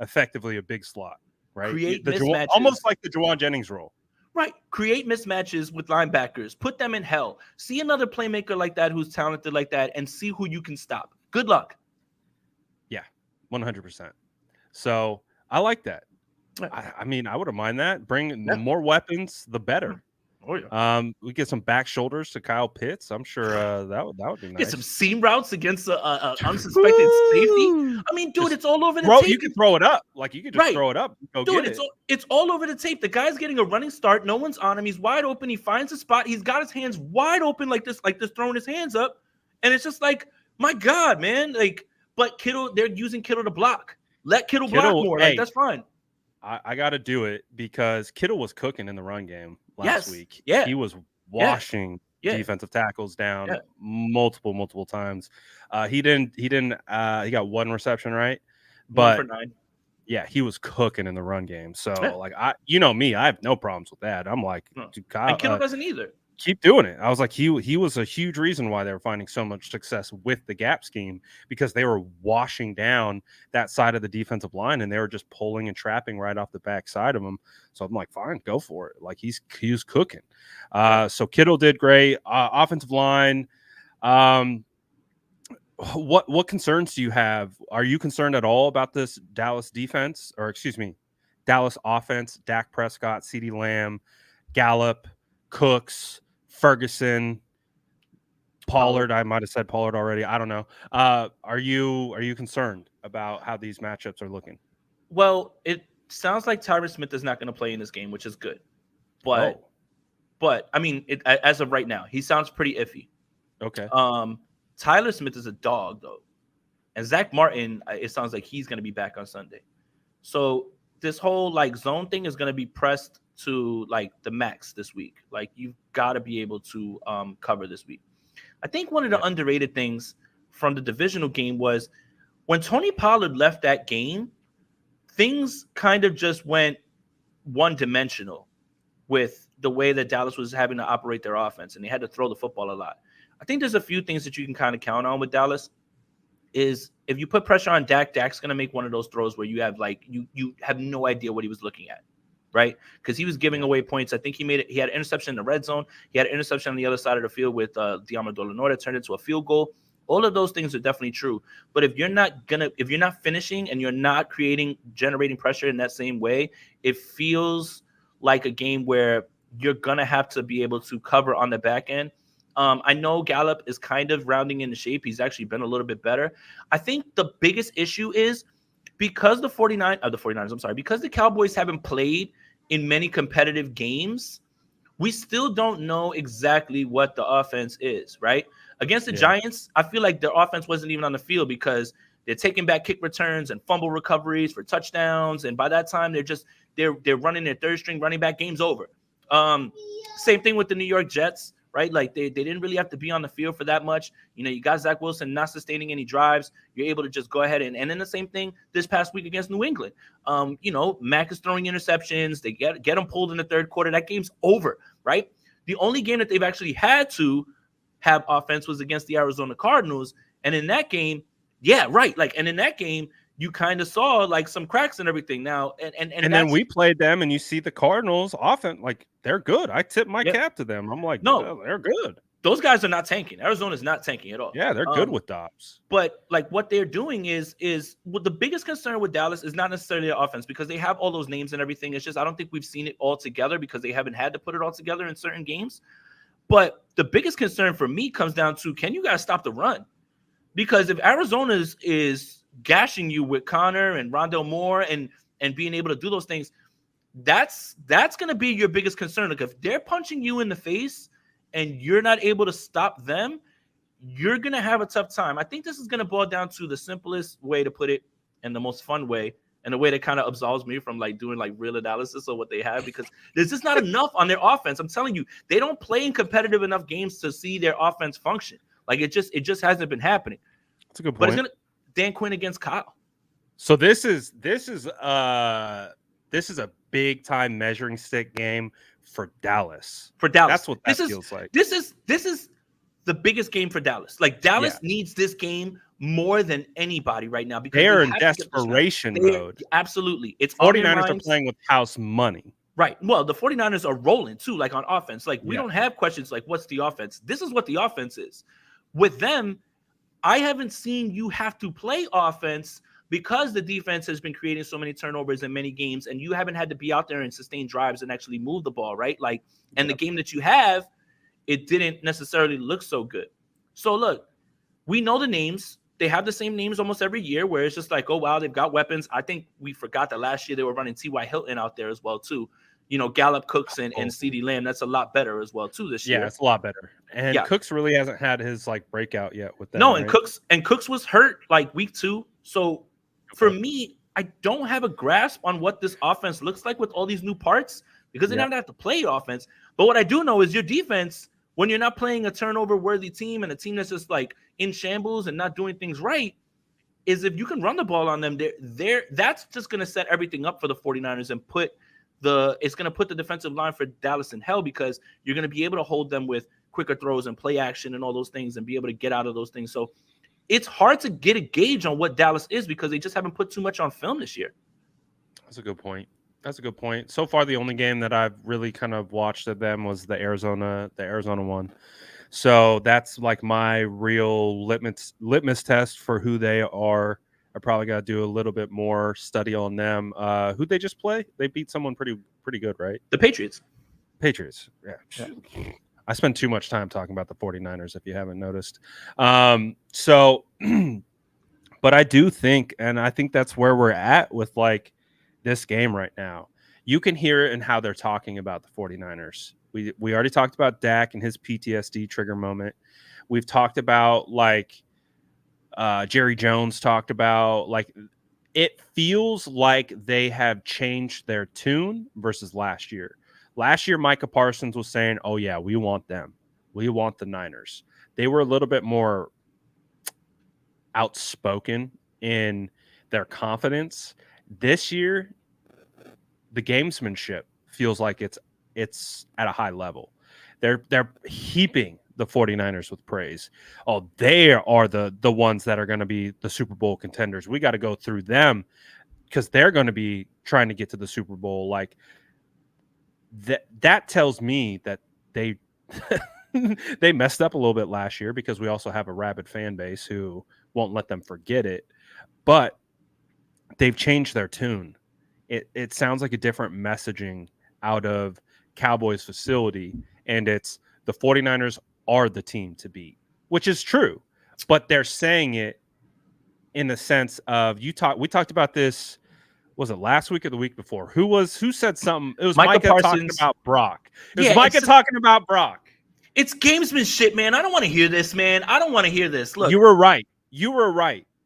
effectively a big slot, right? Create mismatches. Almost like the Juwan Jennings role. Right. Create mismatches with linebackers. Put them in hell. See another playmaker like that who's talented like that and see who you can stop. Good luck. 100%. So I like that. I mean, I wouldn't mind that. Bring the more weapons, the better. Oh yeah. We get some back shoulders to Kyle Pitts. I'm sure that would be nice. Get some seam routes against unsuspected safety. I mean, dude, it's all over the tape. You can throw it up. Like you could just throw it up. Dude, it's all over the tape. The guy's getting a running start. No one's on him. He's wide open. He finds a spot. He's got his hands wide open like this, throwing his hands up. And it's just like, my God, man. Like, but Kittle, they're using Kittle to block. Let Kittle block more. Like, that's fine. I got to do it because Kittle was cooking in the run game last week. Yeah. He was washing defensive tackles down multiple times. He got 1 reception, right? But 1 for 9. Yeah, he was cooking in the run game. So like I have no problems with that. I'm like, Kyle, and Kittle doesn't either. Keep doing it. I was like, he was a huge reason why they were finding so much success with the gap scheme because they were washing down that side of the defensive line and they were just pulling and trapping right off the back side of him. So I'm like, fine, go for it. Like he was cooking. So Kittle did great. Offensive line. What concerns do you have? Are you concerned at all about this Dallas offense? Dak Prescott, CeeDee Lamb, Gallup, Cooks, Ferguson, Pollard. I might have said Pollard already. I don't know. Are you concerned about how these matchups are looking? Well, it sounds like Tyron Smith is not going to play in this game, which is good. But But I mean, as of right now, he sounds pretty iffy. Okay. Tyler Smith is a dog though, and Zach Martin, it sounds like he's going to be back on Sunday. So this whole like zone thing is going to be pressed to like the max this week. Like you've got to be able to cover this week. I think one of the Yeah. underrated things from the divisional game was when Tony Pollard left that game, things kind of just went one dimensional with the way that Dallas was having to operate their offense, and they had to throw the football a lot. I think there's a few things that you can kind of count on with Dallas. Is if you put pressure on Dak, Dak's going to make one of those throws where you have like you have no idea what he was looking at, right? Because he was giving away points. I think he had an interception in the red zone. He had an interception on the other side of the field with Diamador Lenore that turned into a field goal. All of those things are definitely true. But if you're not finishing and you're not generating pressure in that same way, it feels like a game where you're gonna have to be able to cover on the back end. I know Gallup is kind of rounding into shape. He's actually been a little bit better. I think the biggest issue is because the 49ers, I'm sorry, because the Cowboys haven't played in many competitive games, we still don't know exactly what the offense is, right? Against the Giants, I feel like their offense wasn't even on the field because they're taking back kick returns and fumble recoveries for touchdowns. And by that time, they're running their third string running back. Game's over. Same thing with the New York Jets, right? Like they didn't really have to be on the field for that much. You got Zach Wilson not sustaining any drives. You're able to just go ahead and then the same thing this past week against New England. Mac is throwing interceptions. They get them pulled in the third quarter. That game's over, right? The only game that they've actually had to have offense was against the Arizona Cardinals. And in that game, and in that game, you kind of saw like some cracks and everything now. And then we played them and you see the Cardinals often like they're good. I tip my cap to them. I'm like, no, they're good. Those guys are not tanking. Arizona's not tanking at all. Yeah, they're good with Dobbs. But like what they're doing is what the biggest concern with Dallas is not necessarily the offense because they have all those names and everything. It's just I don't think we've seen it all together because they haven't had to put it all together in certain games. But the biggest concern for me comes down to can you guys stop the run? Because if Arizona is gashing you with Connor and Rondell Moore and being able to do those things, that's going to be your biggest concern. Like if they're punching you in the face and you're not able to stop them, you're going to have a tough time. I think this is going to boil down to the simplest way to put it and the most fun way and the way that kind of absolves me from like doing like real analysis of what they have because there's just not enough on their offense. I'm telling you, they don't play in competitive enough games to see their offense function. Like it just hasn't been happening. That's a good point. But it's going to Dan Quinn against Kyle. So this is a big time measuring stick game for Dallas. That's what that feels like. This is the biggest game for Dallas. Like Dallas needs this game more than anybody right now because they're in desperation mode. Absolutely. It's 49ers are playing with house money. Right. Well, the 49ers are rolling too, like on offense. Like we don't have questions like what's the offense? This is what the offense is. With them, I haven't seen you have to play offense because the defense has been creating so many turnovers in many games and you haven't had to be out there and sustain drives and actually move the ball, right? Like, and the game that you have, it didn't necessarily look so good. So look, we know the names. They have the same names almost every year where it's just like, oh, wow, they've got weapons. I think we forgot that last year they were running T.Y. Hilton out there as well, too. Gallup, Cooks, and CeeDee Lamb. That's a lot better as well, too, this year. Yeah, it's a lot better. And Cooks really hasn't had his, like, breakout yet with that. No, and Cooks was hurt, like, week 2. So, for me, I don't have a grasp on what this offense looks like with all these new parts because they don't have to play offense. But what I do know is your defense, when you're not playing a turnover-worthy team and a team that's just, like, in shambles and not doing things right, is if you can run the ball on them, that's just going to set everything up for the 49ers and it's going to put the defensive line for Dallas in hell because you're going to be able to hold them with quicker throws and play action and all those things and be able to get out of those things. So it's hard to get a gauge on what Dallas is because they just haven't put too much on film this year. That's a good point. So far, the only game that I've really kind of watched of them was the Arizona one. So that's like my real litmus test for who they are. I probably got to do a little bit more study on them. Who'd they just play? They beat someone pretty good, right? The Patriots. Yeah. I spend too much time talking about the 49ers, if you haven't noticed. But I do think, and I think that's where we're at with like this game right now. You can hear it in how they're talking about the 49ers. We already talked about Dak and his PTSD trigger moment. We've talked about like Jerry Jones talked about like it feels like they have changed their tune versus last year. Last year, Micah Parsons was saying, "Oh yeah, we want them. We want the Niners." They were a little bit more outspoken in their confidence. This year, the gamesmanship feels like it's at a high level. They're heaping the 49ers with praise. Oh, they are the ones that are going to be the Super Bowl contenders. We got to go through them because they're going to be trying to get to the Super Bowl. Like that tells me that they they messed up a little bit last year because we also have a rabid fan base who won't let them forget it. But they've changed their tune. It sounds like a different messaging out of Cowboys facility, and it's the 49ers are the team to beat, which is true, but they're saying it in the sense of we talked about this, was it last week or the week before? Who said something? It was Micah Micah talking Parsons. about Brock. It was Yeah, Micah talking about Brock. It's gamesmanship, man. I don't want to hear this, man. I don't want to hear this. Look, You were right.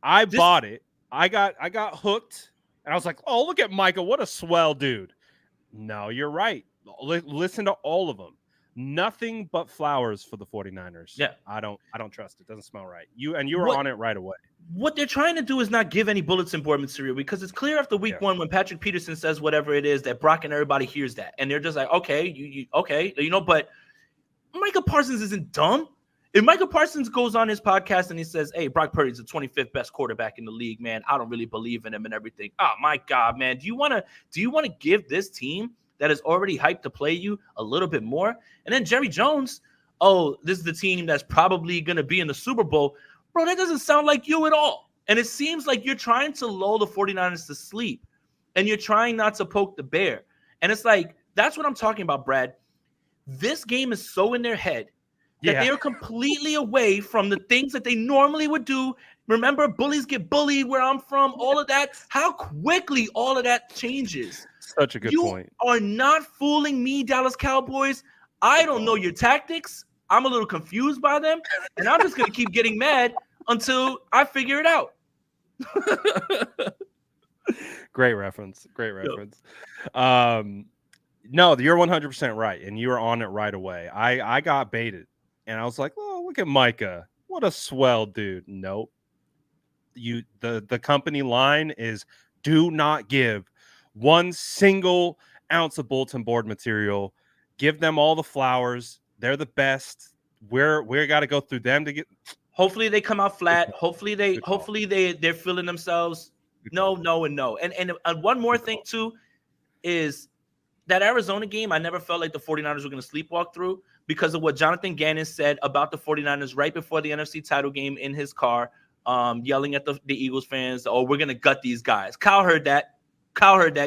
I This- bought it. I got hooked, and I was like, "Oh, look at Micah! What a swell dude!" No, you're right. Listen to all of them. Nothing but flowers for the 49ers. Yeah. I don't trust it. Doesn't smell right. You were What- on it right away. what they're trying to do is not give any bulletin board material because it's clear after week one when Patrick Peterson says whatever it is that Brock and everybody hears that, and they're just like, okay, okay, but Micah Parsons isn't dumb. If Micah Parsons goes on his podcast and he says, "Hey, Brock Purdy's the 25th best quarterback in the league, man. I don't really believe in him and everything." Oh my God, man. Do you want to give this team that is already hyped to play you a little bit more? And then Jerry Jones, oh, this is the team that's probably going to be in the Super Bowl. Bro, that doesn't sound like you at all. And it seems like you're trying to lull the 49ers to sleep and you're trying not to poke the bear. And it's like, that's what I'm talking about, Brad. This game is so in their head that they are completely away from the things that they normally would do. Remember, bullies get bullied where I'm from, all of that. How quickly all of that changes. Such a good point. You are not fooling me, Dallas Cowboys. I don't know your tactics. I'm a little confused by them, and I'm just going to keep getting mad until I figure it out. Great reference. No, you're 100% right, and you were on it right away. I got baited, and I was like, "Oh, look at Micah! What a swell dude!" Nope. The company line is do not give one single ounce of bulletin board material. Give them all the flowers. They're the best. We got to go through them to get. Hopefully they come out flat. Hopefully they're feeling themselves. No, and no. And one more thing too is that Arizona game, I never felt like the 49ers were going to sleepwalk through because of what Jonathan Gannon said about the 49ers right before the NFC title game in his car, yelling at the Eagles fans, "Oh, we're going to gut these guys." Kyle heard that.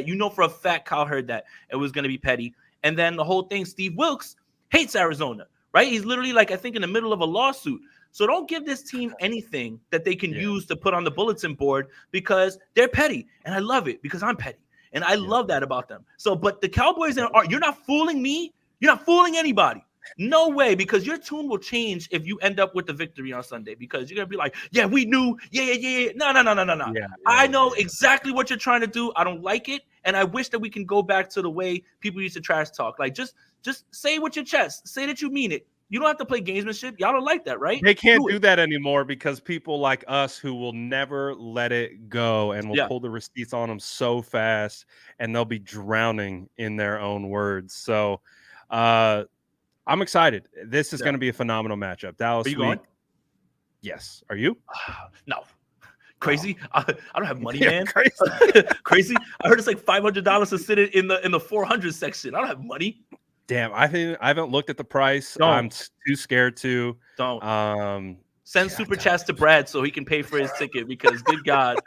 You know for a fact Kyle heard that. It was going to be petty. And then the whole thing, Steve Wilkes hates Arizona, right? He's literally like, I think, in the middle of a lawsuit. So don't give this team anything that they can use to put on the bulletin board because they're petty. And I love it because I'm petty. And I love that about them. So, but the Cowboys you're not fooling me. You're not fooling anybody. No way, because your tune will change if you end up with the victory on Sunday because you're going to be like, yeah, we knew. Yeah. No. I know exactly what you're trying to do. I don't like it. And I wish that we can go back to the way people used to trash talk. Like, just say it with your chest. Say that you mean it. You don't have to play gamesmanship. Y'all don't like that, right? They can't do that anymore because people like us who will never let it go and will pull the receipts on them so fast and they'll be drowning in their own words. So I'm excited. This is going to be a phenomenal matchup. Dallas Are you week. going? Yes. Are you? No. Crazy. I don't have money, man. Crazy. Crazy. I heard it's like $500 to sit in the 400 section. I don't have money. Damn, I haven't looked at the price. Don't. I'm too scared to. Don't. Send super chats to Brad so he can pay for his ticket because good God.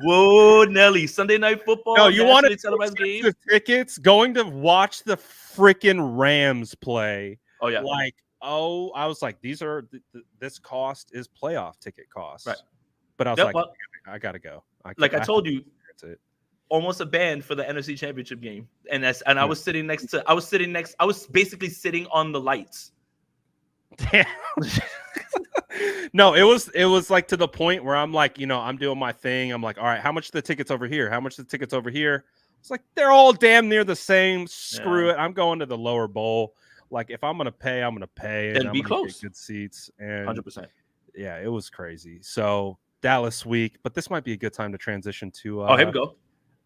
Whoa, Nelly. Sunday Night Football. No, you want to televised game? Tickets going to watch the freaking Rams play. Oh yeah. Like, I was like, these are this cost is playoff ticket cost. Right. But I was like, I gotta go. I told you. It. almost a band for the NFC Championship game, and I Yeah. was sitting next to, I was basically sitting on the lights. Damn. No, it was like to the point where I'm like, I'm doing my thing. I'm like, all right, how much the tickets over here? How much the tickets over here? It's like they're all damn near the same. Yeah, Screw it. I'm going to the lower bowl. Like if I'm gonna pay, I'm gonna pay, and then I'm be gonna get close, good seats. And 100%. yeah, it was crazy. So Dallas week, but this might be a good time to transition to Oh, here we go.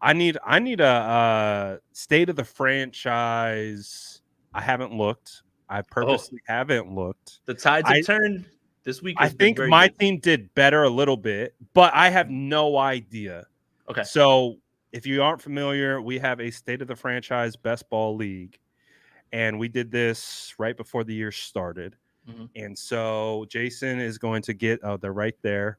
I need a state of the franchise. I haven't looked. I Oh, purposely haven't looked. the tides have I turned. This week I has been think very my good. team did better a little bit, but I have no idea. Okay. So, if you aren't familiar, we have a state of the franchise best ball league, and we did this right before the year started. Mhm. And so, Jason is going to get. Oh, they're right there.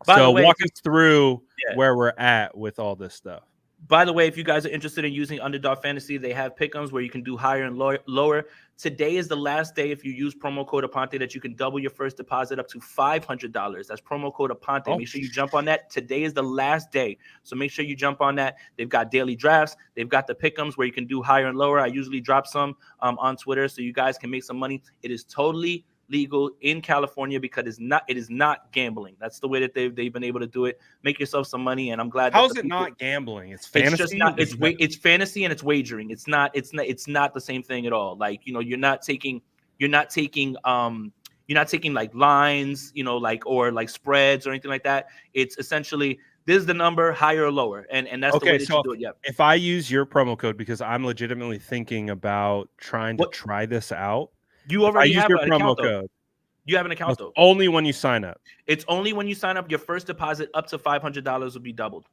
By the So, way, walk us through yeah. where we're at with all this stuff. By the way, if you guys are interested in using Underdog Fantasy, they have pick'ems where you can do higher and lower. Today is the last day if you use promo code Aponte that you can double your first deposit up to $500. That's promo code Aponte. Oh, Make sure you jump on that. Today is the last day, so make sure you jump on that. They've got daily drafts. They've got the pick'ems where you can do higher and lower. I usually drop some on Twitter so you guys can make some money. It is totally legal in California because it is not gambling. That's the way that they've been able to do it. Make yourself some money, and I'm glad how that is the it people, not gambling? It's it's just fantasy. not. It's fantasy and it's wagering. It's not the same thing at all. Like you're not taking like lines, like or like spreads or anything like that. It's essentially this is the number higher or lower, and that's the way Okay, that you so do it. Yeah. if I use your promo code because I'm legitimately thinking about trying to What try this out, you if I already use have your an promo account though. code, You have an account it's though. only when you sign up. It's only when you sign up. Your first deposit up to $500 will be doubled.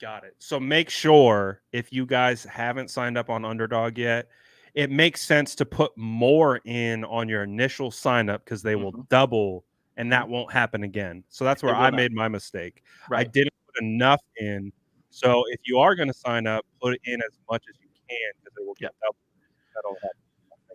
Got it. So make sure if you guys haven't signed up on Underdog yet, it makes sense to put more in on your initial sign up because they will Mm-hmm. double and Mm-hmm. that won't happen again. So that's where It will I not. made my mistake. I Right. didn't put enough in. So if you are going to sign up, put it in as much as you can because it will Yeah. get doubled. That'll help.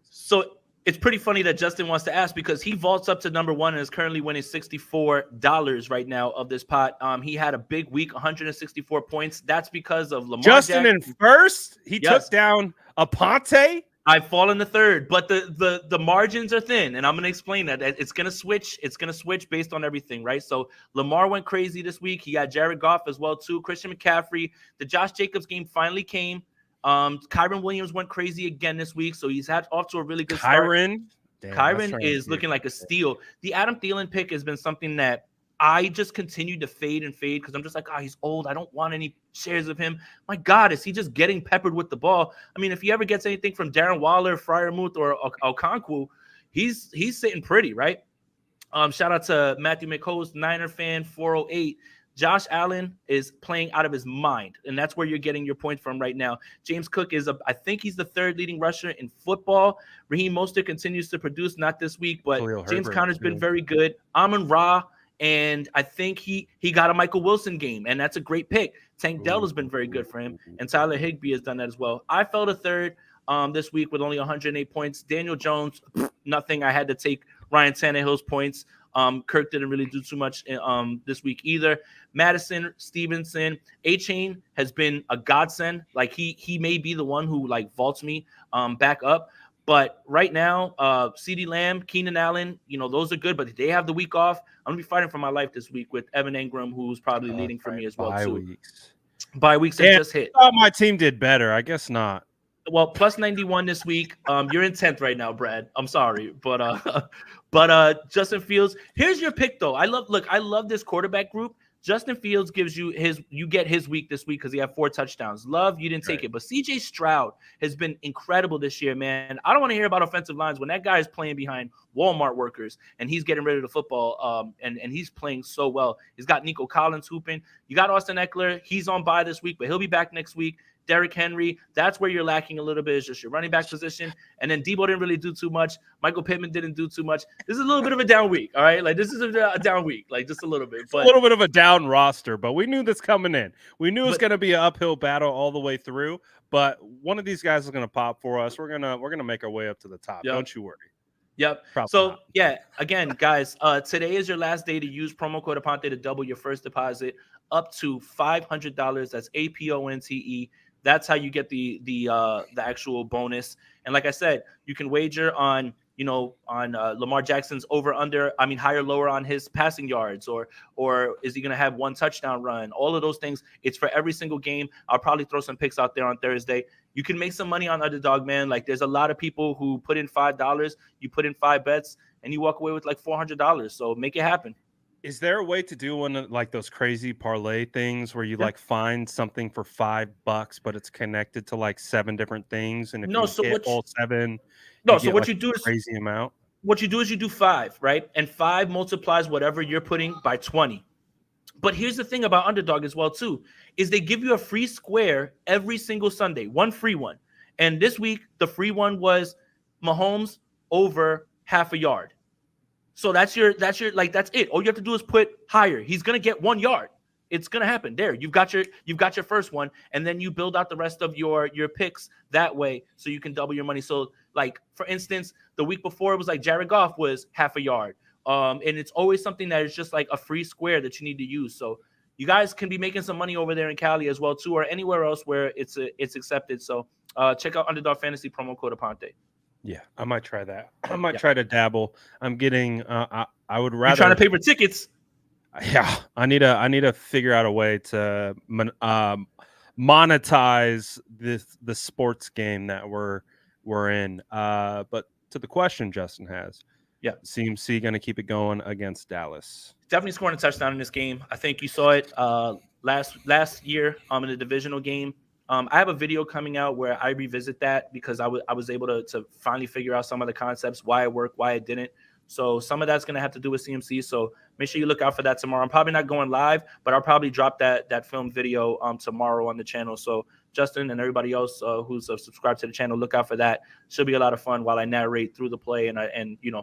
So it's pretty funny that Justin wants to ask because he vaults up to number one and is currently winning $64 right now of this pot. He had a big week, 164 points. That's because of Lamar Justin in Jackson. first, he Yes. took down Aponte. I've fallen to third, but the margins are thin, and I'm gonna explain that. It's gonna switch. It's gonna switch based on everything, right? So Lamar went crazy this week. He got Jared Goff as well too. Christian McCaffrey. The Josh Jacobs game finally came. Kyron Williams went crazy again this week, so he's had off to a really good start. Kyron. Damn, Kyron is looking like a steal. The Adam Thielen pick has been something that I just continue to fade because I'm just like, he's old. I don't want any shares of him. My God, is he just getting peppered with the ball? I mean, if he ever gets anything from Darren Waller, Fryermuth, or Okonkwo, he's sitting pretty, right? Shout out to Matthew McHost, Niner fan 408. Josh Allen is playing out of his mind, and that's where you're getting your points from right now. James Cook I think he's the third leading rusher in football. Raheem Mostert continues to produce, not this week, but James Conner's been very good. Amon-Ra, and I think he got a Michael Wilson game, and that's a great pick. Tank Dell has been very good for him, and Tyler Higbee has done that as well. I fell to third this week with only 108 points. Daniel Jones, nothing. I had to take Ryan Tannehill's points. Kirk didn't really do too much this week either. Madison, Stevenson, A-Chain has been a godsend. Like he may be the one who like vaults me back up. But right now, CeeDee Lamb, Keenan Allen, those are good, but they have the week off. I'm gonna be fighting for my life this week with Evan Engram, who's probably leading for me as well too. Bye weeks that just hit. Oh, my team did better. I guess not. Well, plus 91 this week. You're in 10th right now, Brad. I'm sorry, but Justin Fields. Here's your pick, though. I love this quarterback group. Justin Fields gives you get his week this week because he had 4 touchdowns. Love, you didn't take it. But CJ Stroud has been incredible this year, man. I don't want to hear about offensive lines when that guy is playing behind Walmart workers and he's getting rid of the football. And he's playing so well. He's got Nico Collins hooping. You got Austin Eckler. He's on bye this week, but he'll be back next week. Derrick Henry, that's where you're lacking a little bit, is just your running back position. And then Debo didn't really do too much. Michael Pittman didn't do too much. This is a little bit of a down week, all right? Like, this is a down week, like, just a little bit. But a little bit of a down roster, but we knew this coming in. We knew it was going to be an uphill battle all the way through, but one of these guys is going to pop for us. We're gonna make our way up to the top. Yep. Don't you worry. Yep. Probably so, not. Yeah, again, guys, today is your last day to use promo code Aponte to double your first deposit up to $500. That's APONTE. That's how you get the actual bonus. And like I said, you can wager on Lamar Jackson's over under. I mean, higher, lower on his passing yards, or is he going to have one touchdown run? All of those things. It's for every single game. I'll probably throw some picks out there on Thursday. You can make some money on Underdog, man. Like, there's a lot of people who put in $5. You put in 5 bets, and you walk away with like $400. So make it happen. Is there a way to do one of like those crazy parlay things where you like find something for $5, but it's connected to like 7 different things, and if No, you so hit what? all 7, No, you so get what like you do a is crazy amount? what you do is you do 5, right? And 5 multiplies whatever you're putting by 20. But here's the thing about Underdog as well too, is they give you a free square every single Sunday, one free one. And this week the free one was Mahomes over half a yard. So that's your like that's it. All you have to do is put higher. He's gonna get 1 yard. It's gonna happen. There, you've got your first one, and then you build out the rest of your picks that way, so you can double your money. So, like for instance, the week before it was like Jared Goff was half a yard. And it's always something that is just like a free square that you need to use. So you guys can be making some money over there in Cali as well too, or anywhere else where it's accepted. So check out Underdog Fantasy, promo code Aponte. Yeah, I might try that. I might try to dabble. I'm getting. I would rather. You're trying to pay for tickets. Yeah, I need to figure out a way to monetize the sports game that we're in. But to the question Justin has, yeah, CMC going to keep it going against Dallas. Definitely scoring a touchdown in this game. I think you saw it last year in the divisional game. I have a video coming out where I revisit that because I was able to finally figure out some of the concepts, why it worked, why it didn't. So some of that's going to have to do with CMC. So make sure you look out for that tomorrow. I'm probably not going live, but I'll probably drop that film video tomorrow on the channel. So Justin and everybody else who's subscribed to the channel, look out for that. Should be a lot of fun while I narrate through the play. And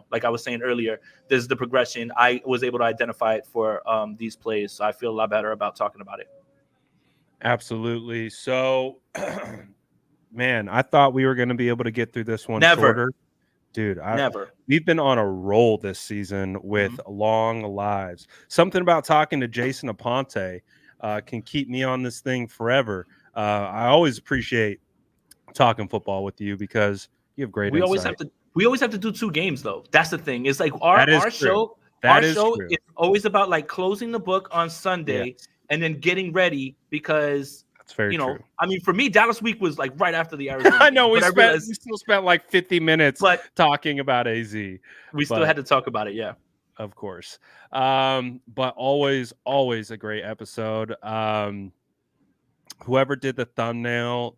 like I was saying earlier, this is the progression. I was able to identify it for these plays. So I feel a lot better about talking about it. Absolutely. So, man, I thought we were going to be able to get through this one Never. shorter. Dude, Never. We've been on a roll this season with long lives. Something about talking to Jason Aponte can keep me on this thing forever. I always appreciate talking football with you because you have great insight. We always have to do 2 games though. That's the thing. It's like our show. Our show is always about like closing the book on Sunday and then getting ready because. That's very true. I mean, for me, Dallas week was like right after the Arizona. I know we still spent like 50 minutes talking about AZ. We still had to talk about it, yeah. Of course. But always a great episode. Whoever did the thumbnail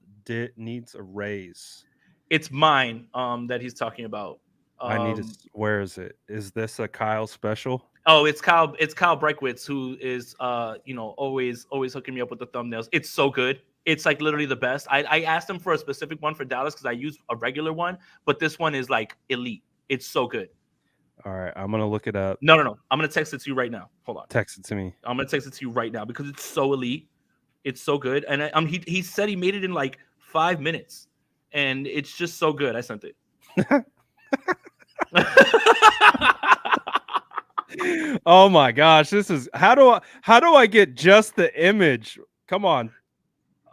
needs a raise. It's mine that he's talking about. Where is it? Is this a Kyle special? Oh, it's Kyle Breikwitz, who is always hooking me up with the thumbnails. It's so good. It's like literally the best. I asked him for a specific one for Dallas because I use a regular one, but this one is like elite. It's so good. All right, I'm gonna look it up. No. I'm gonna text it to you right now. Hold on. Text it to me. I'm gonna text it to you right now because it's so elite. It's so good, and he said he made it in like 5 minutes, and it's just so good. I sent it. Oh my gosh, this is how do I get just the image? Come on.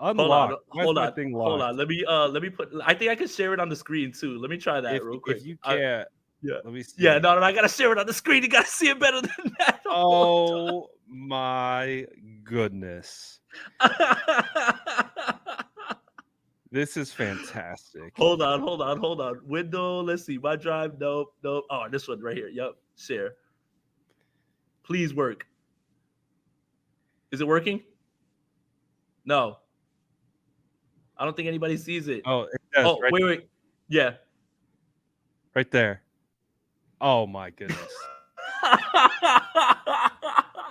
Unlock. Hold on. Let me put I think I can share it on the screen too. Let me try that real quick. If you can't, let me see. Yeah, no, I gotta share it on the screen. You gotta see it better than that. Oh my goodness. This is fantastic. Hold on. Window. Let's see. My drive. Nope. Oh, this one right here. Yep. Share. Please work. Is it working? No. I don't think anybody sees it. Oh, it does. Oh, wait. Yeah. Right there. Oh my goodness.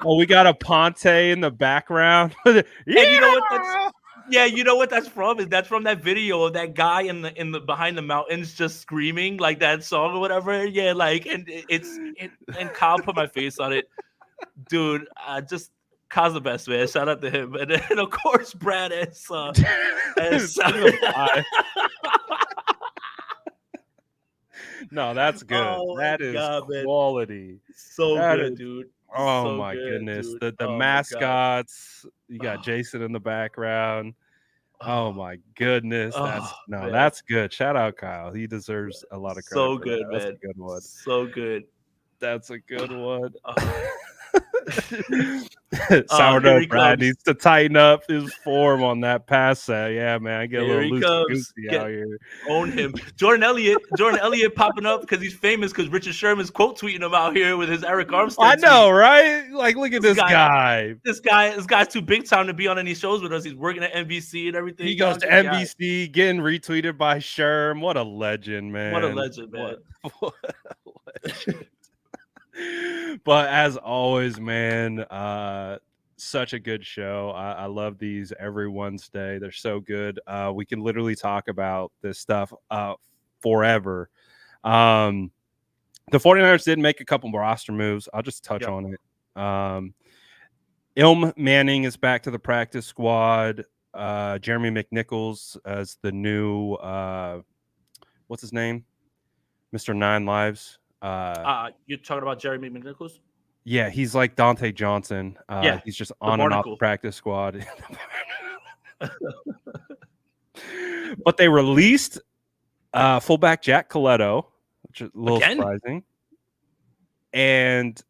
Oh, we got a Ponte in the background. Yeah. And you know what that's you know what that's from? That's from that video of that guy in the behind the mountains just screaming like that song or whatever. Yeah, like and Kyle put my face on it. Dude, just Kyle's the best, man. Shout out to him. And then of course Brad as No, that's good. Oh, that is God, quality. Man. So that good, dude. Oh So my good, goodness. dude. The Oh my god. mascots. You got Oh, Jason in the background. Oh oh, my goodness. oh, man. That's good. Shout out Kyle. He deserves a lot of credit So for that. good, That's man. a good one. So good. That's a good one. Oh. Here Sourdough he Brad comes. needs to tighten up his form on that pass set. Yeah, man. I get a Here little he loosey comes. goosey Get out here. own him. Jordan Elliott popping up because he's famous because Richard Sherman's quote tweeting him out here with his Eric I Armstead know, tweet. right? Like, look at This this guy, guy. this guy's too big time to be on any shows with us. He's working at NBC and He everything. goes Y'all to get guy. NBC, getting retweeted by Sherm. What a legend, What a man. legend, man. What a legend. But as always, man, such a good show. I love these every Wednesday. They're so good. We can literally talk about this stuff forever. The 49ers did make a couple more roster moves. I'll just touch Yep. on it. Ilm Manning is back to the practice squad. Jeremy McNichols as the new what's his name? Mr. Nine Lives. You're talking about Jeremy McNichols? Yeah, he's like Dante Johnson. Yeah, He's just the on and off the Barnacle. practice squad. But they released fullback Jack Coletto, which is a little Again? surprising, and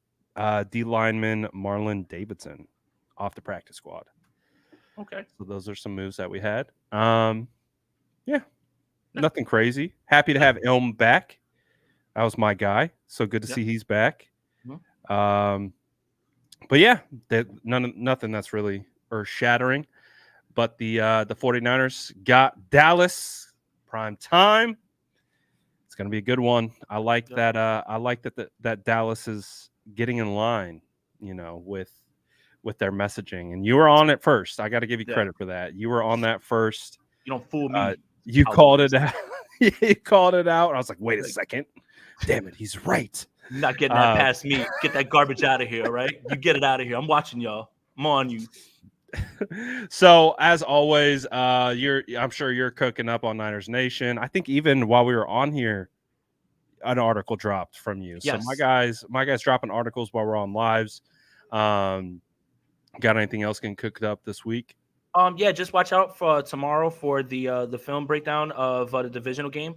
D lineman Marlon Davidson off the practice squad. Okay. So those are some moves that we had. Yeah, nothing crazy. Happy to have Elm back. That was my guy. So good to see he's back. Mhm. But yeah, nothing that's really earth shattering. But the 49ers got Dallas prime time. It's gonna be a good one. I like that. I like that Dallas is getting in line, with their messaging. And you were on it first. I got to give you Yeah. credit for that. You were on that first. You don't fool me. You called Cowboys. it out. You called it out. I was like, wait a second. Damn it, he's right. You're not getting that past me. Get that garbage out of here, all right? You get it out of here. I'm watching y'all. I'm on you. So as always, I'm sure you're cooking up on Niners Nation. I think even while we were on here, an article dropped from you. Yes. So my guys dropping articles while we're on lives. Got anything else getting cooked up this week? Yeah, just watch out for tomorrow for the film breakdown of the divisional game.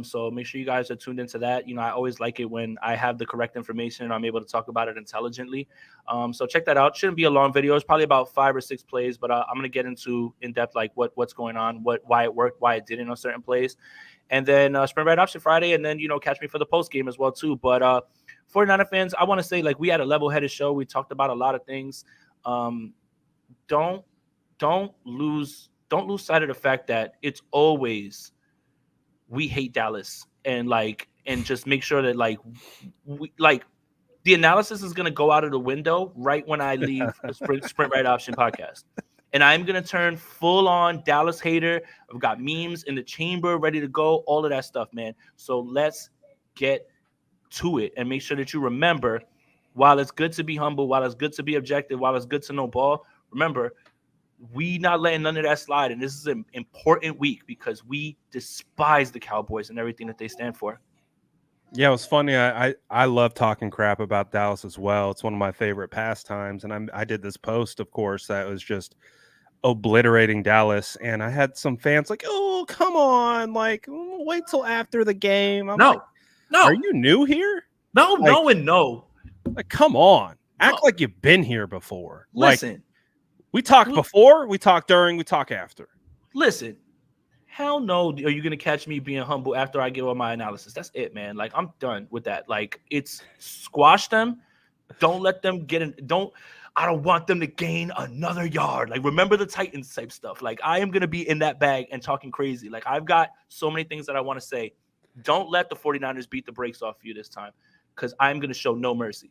So make sure you guys are tuned into that. I always like it when I have the correct information and I'm able to talk about it intelligently. So check that out. Shouldn't be a long video. It's probably about 5 or 6 plays, but I'm gonna get into in depth like what's going on, why it worked, why it didn't on certain plays, and then Sprint Right Option Friday, and then catch me for the post game as well too. But 49er fans, I want to say like we had a level-headed show. We talked about a lot of things. Don't lose sight of the fact that it's always we hate Dallas and just make sure that the analysis is going to go out of the window right when I leave the Sprint Right Option podcast. And I'm going to turn full on Dallas hater. I've got memes in the chamber ready to go, all of that stuff, man. So let's get to it and make sure that you remember, while it's good to be humble, while it's good to be objective, while it's good to know ball, remember, we not letting none of that slide. And this is an important week because we despise the Cowboys and everything that they stand for. Yeah, it was funny. I love talking crap about Dallas as well. It's one of my favorite pastimes. And I did this post, of course, that was just obliterating Dallas. And I had some fans like, oh, come on. Like, wait till after the game. I'm like, are you new here? No. Like, come on. Act like you've been here before. Listen. Like, we talked before, we talked during, we talk after. Listen, hell no are you going to catch me being humble after I give all my analysis. That's it, man. Like, I'm done with that. Like, it's squash them. Don't let them get in. I don't want them to gain another yard. Like, remember the Titans type stuff. Like, I am going to be in that bag and talking crazy. Like, I've got so many things that I want to say. Don't let the 49ers beat the brakes off you this time because I'm going to show no mercy.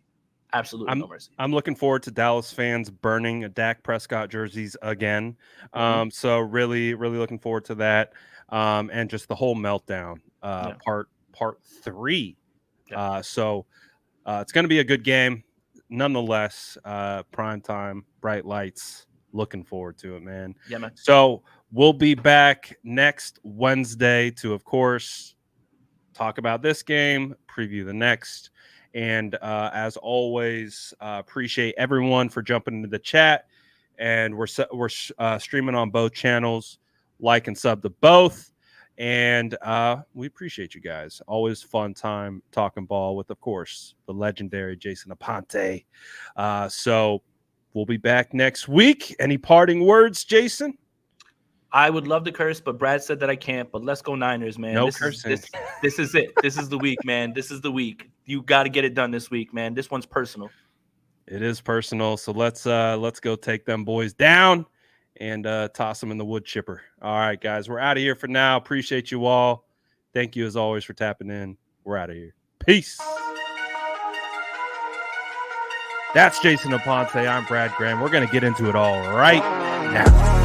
Absolutely no mercy. I'm looking forward to Dallas fans burning Dak Prescott jerseys again. So really, really looking forward to that. And just the whole meltdown, part 3. So it's going to be a good game. Nonetheless, prime time, bright lights. Looking forward to it, man. Yeah, man. So we'll be back next Wednesday to, of course, talk about this game, preview the next. And as always, appreciate everyone for jumping into the chat. And we're streaming on both channels. Like and sub to both. And we appreciate you guys. Always fun time talking ball with, of course, the legendary Jason Aponte. So we'll be back next week. Any parting words, Jason? I would love to curse, but Brad said that I can't. But let's go Niners, man. No this cursing. This is it. This is the week, man. This is the week. You got to get it done this week, man. This one's personal. It is personal. So let's go take them boys down and toss them in the wood chipper. All right, guys, we're out of here for now. Appreciate you all. Thank you as always for tapping in. We're out of here. Peace. That's Jason Aponte. I'm Brad Graham. We're going to get into it all right now.